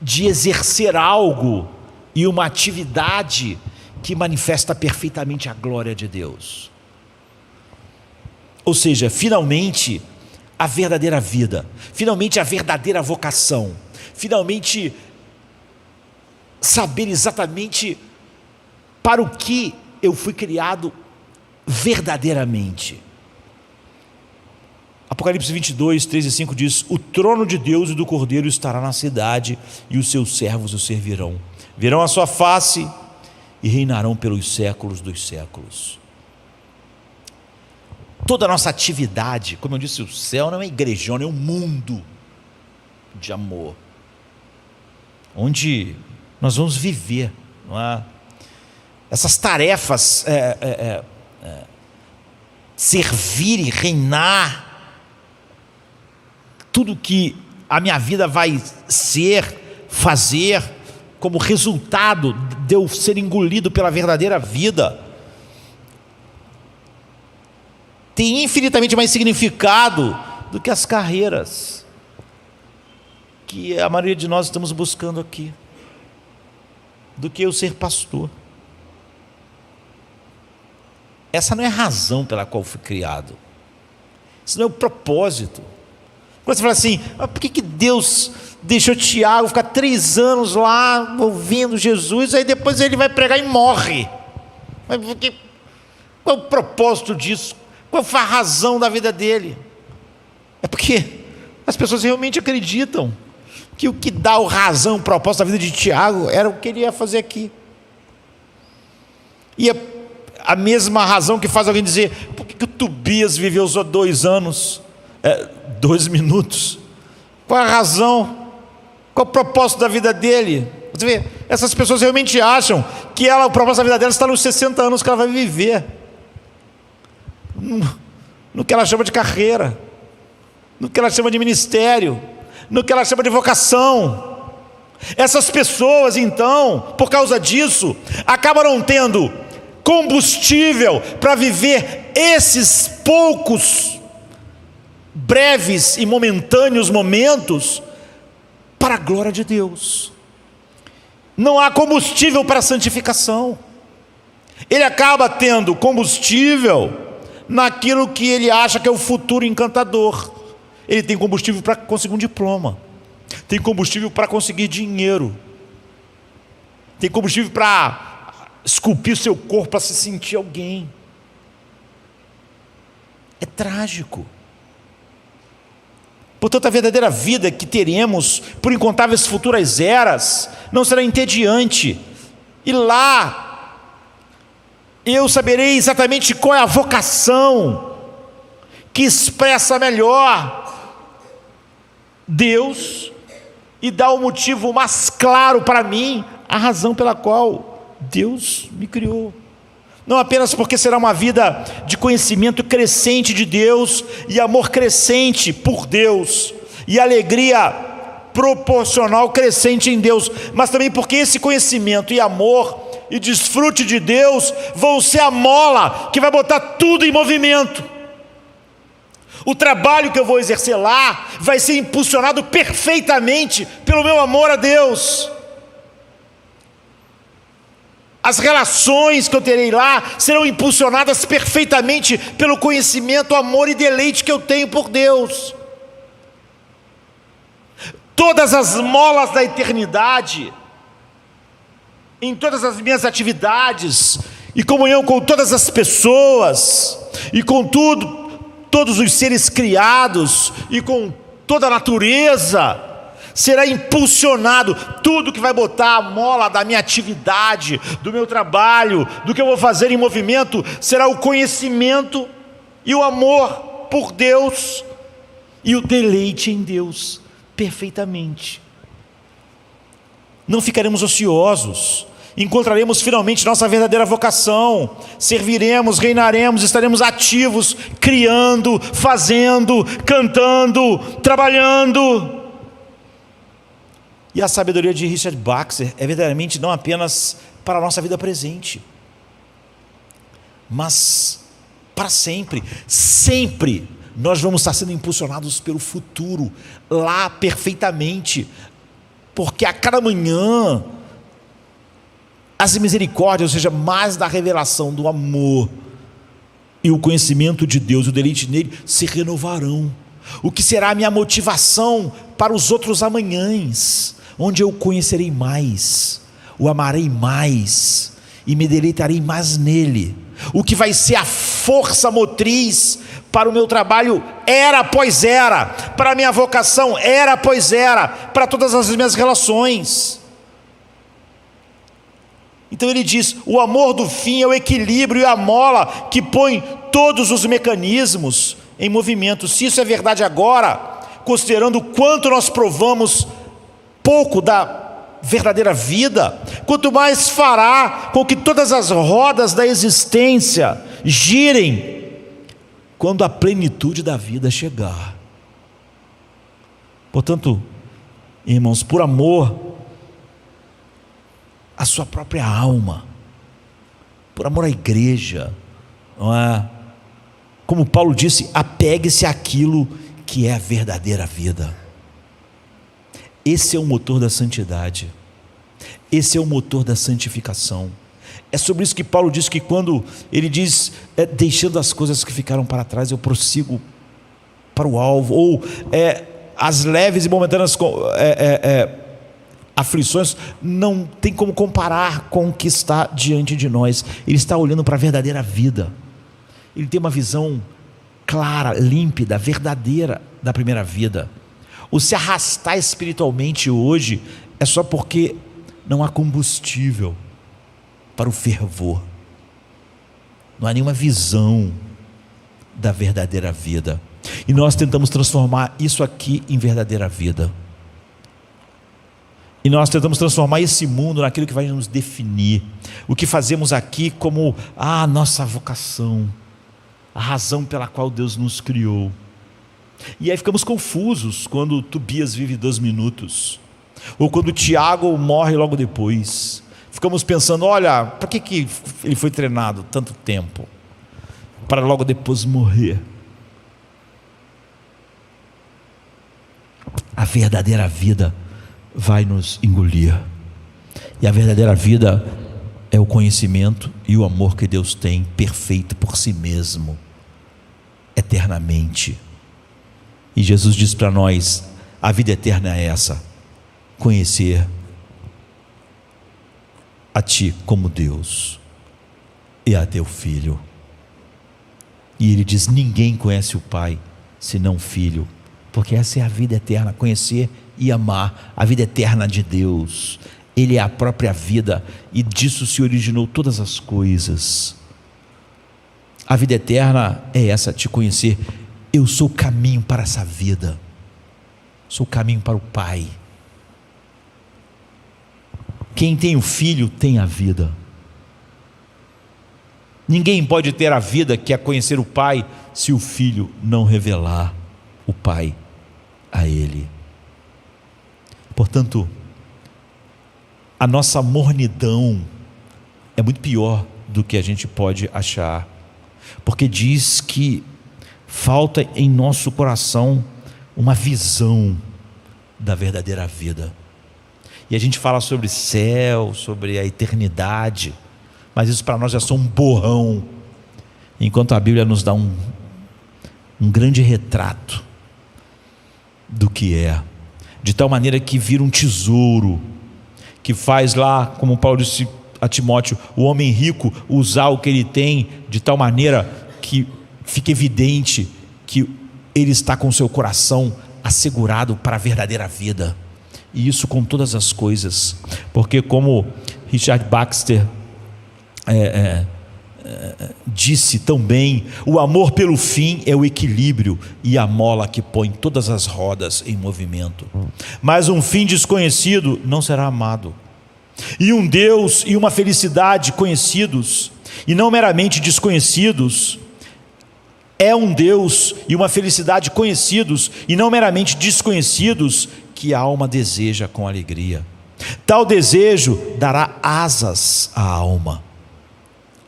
de exercer algo e uma atividade que manifesta perfeitamente a glória de Deus. Ou seja, finalmente a verdadeira vida, finalmente a verdadeira vocação, finalmente saber exatamente para o que eu fui criado verdadeiramente. Apocalipse 22, 3 e 5 diz: o trono de Deus e do Cordeiro estará na cidade, e os seus servos o servirão. Verão a sua face e reinarão pelos séculos dos séculos. Toda a nossa atividade, como eu disse, o céu não é igrejona, é um mundo de amor, onde nós vamos viver, não é? Essas tarefas, servir e reinar, tudo que a minha vida vai fazer, como resultado de eu ser engolido pela verdadeira vida, tem infinitamente mais significado do que as carreiras que a maioria de nós estamos buscando aqui, do que eu ser pastor. Essa não é a razão pela qual fui criado, isso não é o propósito. Quando você fala assim, mas por que Deus deixou Tiago ficar 3 anos lá ouvindo Jesus, aí depois ele vai pregar e morre? Mas qual é o propósito disso? Qual foi a razão da vida dele? É porque as pessoas realmente acreditam que o que dá razão, o propósito da vida de Tiago era o que ele ia fazer aqui. E a mesma razão que faz alguém dizer: por que o Tobias viveu só 2 anos, 2 minutos? Qual a razão? Qual o propósito da vida dele? Você vê, essas pessoas realmente acham que o propósito da vida dela está nos 60 anos que ela vai viver, no que ela chama de carreira, no que ela chama de ministério, no que ela chama de vocação. Essas pessoas, então, por causa disso, acabam não tendo combustível para viver esses poucos, breves e momentâneos momentos para a glória de Deus. Não há combustível para a santificação. Ele acaba tendo combustível naquilo que ele acha que é o futuro encantador. Ele tem combustível para conseguir um diploma, tem combustível para conseguir dinheiro, tem combustível para esculpir o seu corpo, para se sentir alguém. É trágico. Portanto, a verdadeira vida que teremos por incontáveis futuras eras não será entediante, e lá eu saberei exatamente qual é a vocação que expressa melhor Deus e dá o motivo mais claro para mim, a razão pela qual Deus me criou. Não apenas porque será uma vida de conhecimento crescente de Deus e amor crescente por Deus e alegria proporcional crescente em Deus, mas também porque esse conhecimento e amor e desfrute de Deus vão ser a mola que vai botar tudo em movimento. O trabalho que eu vou exercer lá vai ser impulsionado perfeitamente pelo meu amor a Deus. As relações que eu terei lá serão impulsionadas perfeitamente pelo conhecimento, amor e deleite que eu tenho por Deus. Todas as molas da eternidade, em todas as minhas atividades, e comunhão com todas as pessoas, e com todos os seres criados, e com toda a natureza, será impulsionado. Tudo que vai botar a mola da minha atividade, do meu trabalho, do que eu vou fazer em movimento, será o conhecimento e o amor por Deus, e o deleite em Deus, perfeitamente. Não ficaremos ociosos, encontraremos finalmente nossa verdadeira vocação, serviremos, reinaremos, estaremos ativos, criando, fazendo, cantando, trabalhando. E a sabedoria de Richard Baxter é verdadeiramente não apenas para a nossa vida presente, mas para sempre. Sempre nós vamos estar sendo impulsionados pelo futuro, lá perfeitamente, porque a cada manhã as misericórdias, ou seja, mais da revelação do amor e o conhecimento de Deus, o deleite nele, se renovarão. O que será a minha motivação para os outros amanhãs, onde eu conhecerei mais, o amarei mais e me deleitarei mais nele. O que vai ser a força motriz para o meu trabalho, era após era, para a minha vocação, era após era, para todas as minhas relações. Então ele diz: o amor do fim é o equilíbrio e a mola que põe todos os mecanismos em movimento. Se isso é verdade agora, considerando o quanto nós provamos pouco da verdadeira vida, quanto mais fará com que todas as rodas da existência girem quando a plenitude da vida chegar. Portanto, irmãos, por amor à sua própria alma, por amor à igreja, não é? Como Paulo disse, apegue-se àquilo que é a verdadeira vida. Esse é o motor da santidade, esse é o motor da santificação. É sobre isso que Paulo diz que quando ele diz, deixando as coisas que ficaram para trás, eu prossigo para o alvo, ou as leves e momentâneas aflições não tem como comparar com o que está diante de nós. Ele está olhando para a verdadeira vida, ele tem uma visão clara, límpida, verdadeira da primeira vida. O se arrastar espiritualmente hoje é só porque não há combustível para o fervor, não há nenhuma visão da verdadeira vida, e nós tentamos transformar isso aqui em verdadeira vida, e nós tentamos transformar esse mundo naquilo que vai nos definir, o que fazemos aqui como a nossa vocação, a razão pela qual Deus nos criou. E aí ficamos confusos quando Tobias vive 2 minutos, ou quando Tiago morre logo depois. Ficamos pensando, olha, para que ele foi treinado tanto tempo? Para logo depois morrer. A verdadeira vida vai nos engolir. E a verdadeira vida é o conhecimento e o amor que Deus tem, perfeito por si mesmo, eternamente. E Jesus diz para nós, a vida eterna é essa: conhecer a Ti como Deus e a Teu Filho. E Ele diz: ninguém conhece o Pai senão o Filho, porque essa é a vida eterna, conhecer e amar a vida eterna de Deus. Ele é a própria vida, e disso se originou todas as coisas. A vida eterna é essa, te conhecer. Eu sou o caminho para essa vida, sou o caminho para o Pai. Quem tem o Filho tem a vida. Ninguém pode ter a vida que é conhecer o Pai se o Filho não revelar o Pai a ele. Portanto, a nossa mornidão é muito pior do que a gente pode achar, porque diz que falta em nosso coração uma visão da verdadeira vida. E a gente fala sobre céu, sobre a eternidade, mas isso para nós é só um borrão, enquanto a Bíblia nos dá um grande retrato do que é, de tal maneira que vira um tesouro, que faz lá, como Paulo disse a Timóteo, o homem rico usar o que ele tem de tal maneira que fica evidente que ele está com seu coração assegurado para a verdadeira vida. E isso com todas as coisas, porque como Richard Baxter disse tão bem, o amor pelo fim é o equilíbrio e a mola que põe todas as rodas em movimento. Mas um fim desconhecido não será amado, e um Deus e uma felicidade conhecidos e não meramente desconhecidos. É um Deus e uma felicidade conhecidos e não meramente desconhecidos que a alma deseja com alegria. Tal desejo dará asas à alma.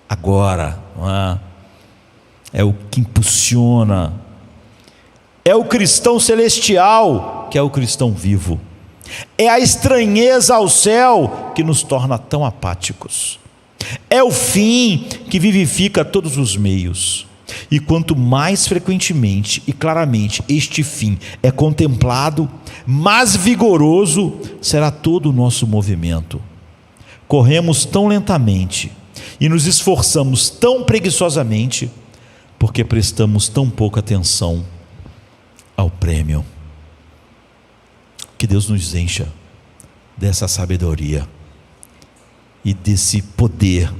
Agora, é o que impulsiona, é o cristão celestial que é o cristão vivo. É a estranheza ao céu que nos torna tão apáticos. É o fim que vivifica todos os meios. E quanto mais frequentemente e claramente este fim é contemplado, mais vigoroso será todo o nosso movimento. Corremos tão lentamente e nos esforçamos tão preguiçosamente porque prestamos tão pouca atenção ao prêmio. Que Deus nos encha dessa sabedoria e desse poder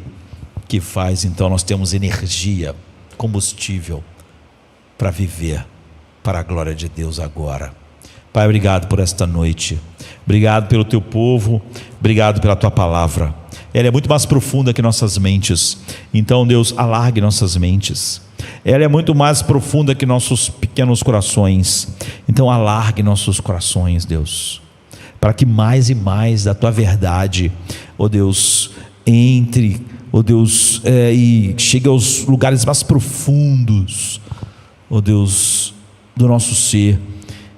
que faz então nós temos energia, combustível para viver para a glória de Deus agora. Pai, obrigado por esta noite, obrigado pelo teu povo, obrigado pela tua palavra. Ela é muito mais profunda que nossas mentes, então Deus, alargue nossas mentes. Ela é muito mais profunda que nossos pequenos corações, então alargue nossos corações, Deus, para que mais e mais da tua verdade, ó Deus, entre, ó Deus, e chegue aos lugares mais profundos, ó Deus, do nosso ser,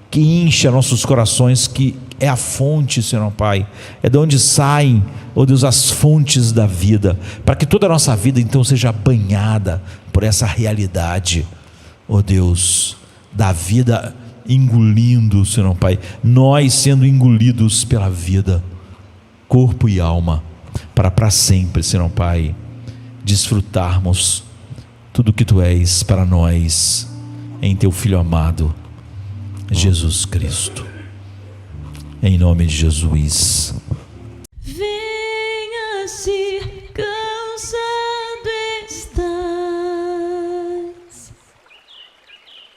que encha nossos corações, que é a fonte, Senhor Pai, é de onde saem, ó Deus, as fontes da vida, para que toda a nossa vida então seja banhada por essa realidade, ó Deus, da vida engolindo, Senhor Pai, nós sendo engolidos pela vida, corpo e alma, para sempre, Senhor Pai, desfrutarmos tudo que Tu és para nós, em Teu Filho amado, Jesus Cristo, em nome de Jesus. Venha se cansado estás,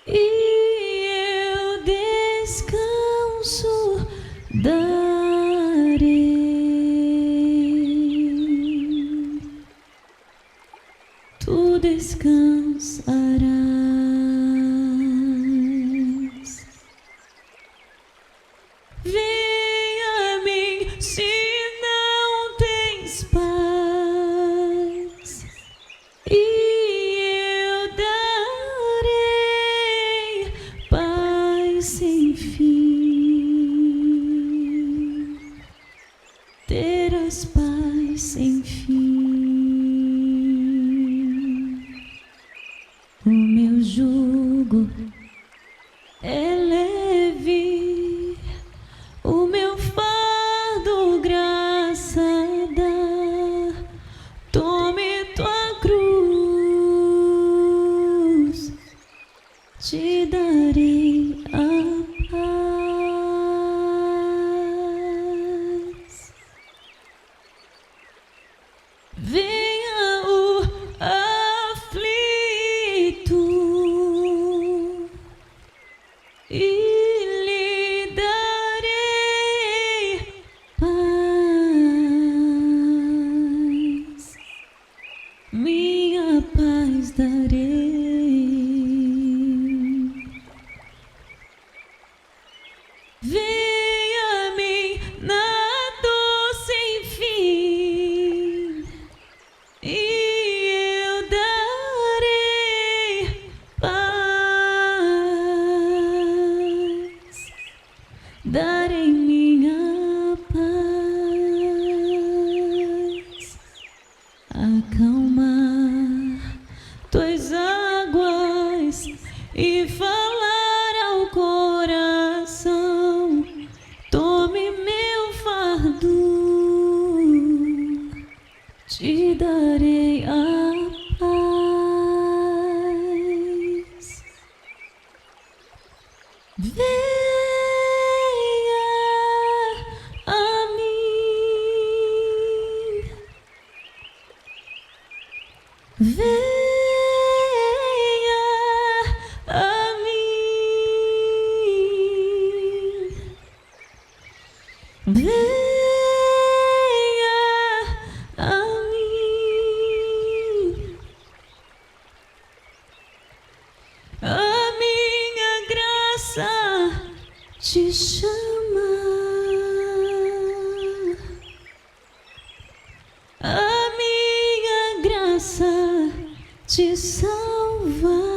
e eu descanso darei. Tu descansarás. Venha a mim se não tens paz, e eu darei paz sem fim. Terás paz sem fim. O meu jugo é leve, o meu fardo graça dá. Tome tua cruz, te darei a paz. Venha o aflito e lhe darei paz, minha paz darei. falar ao coração: tome meu fardo, te darei a paz. Venha a mim, venha a mim, venha a mim. A minha graça te chama, a minha graça te salva.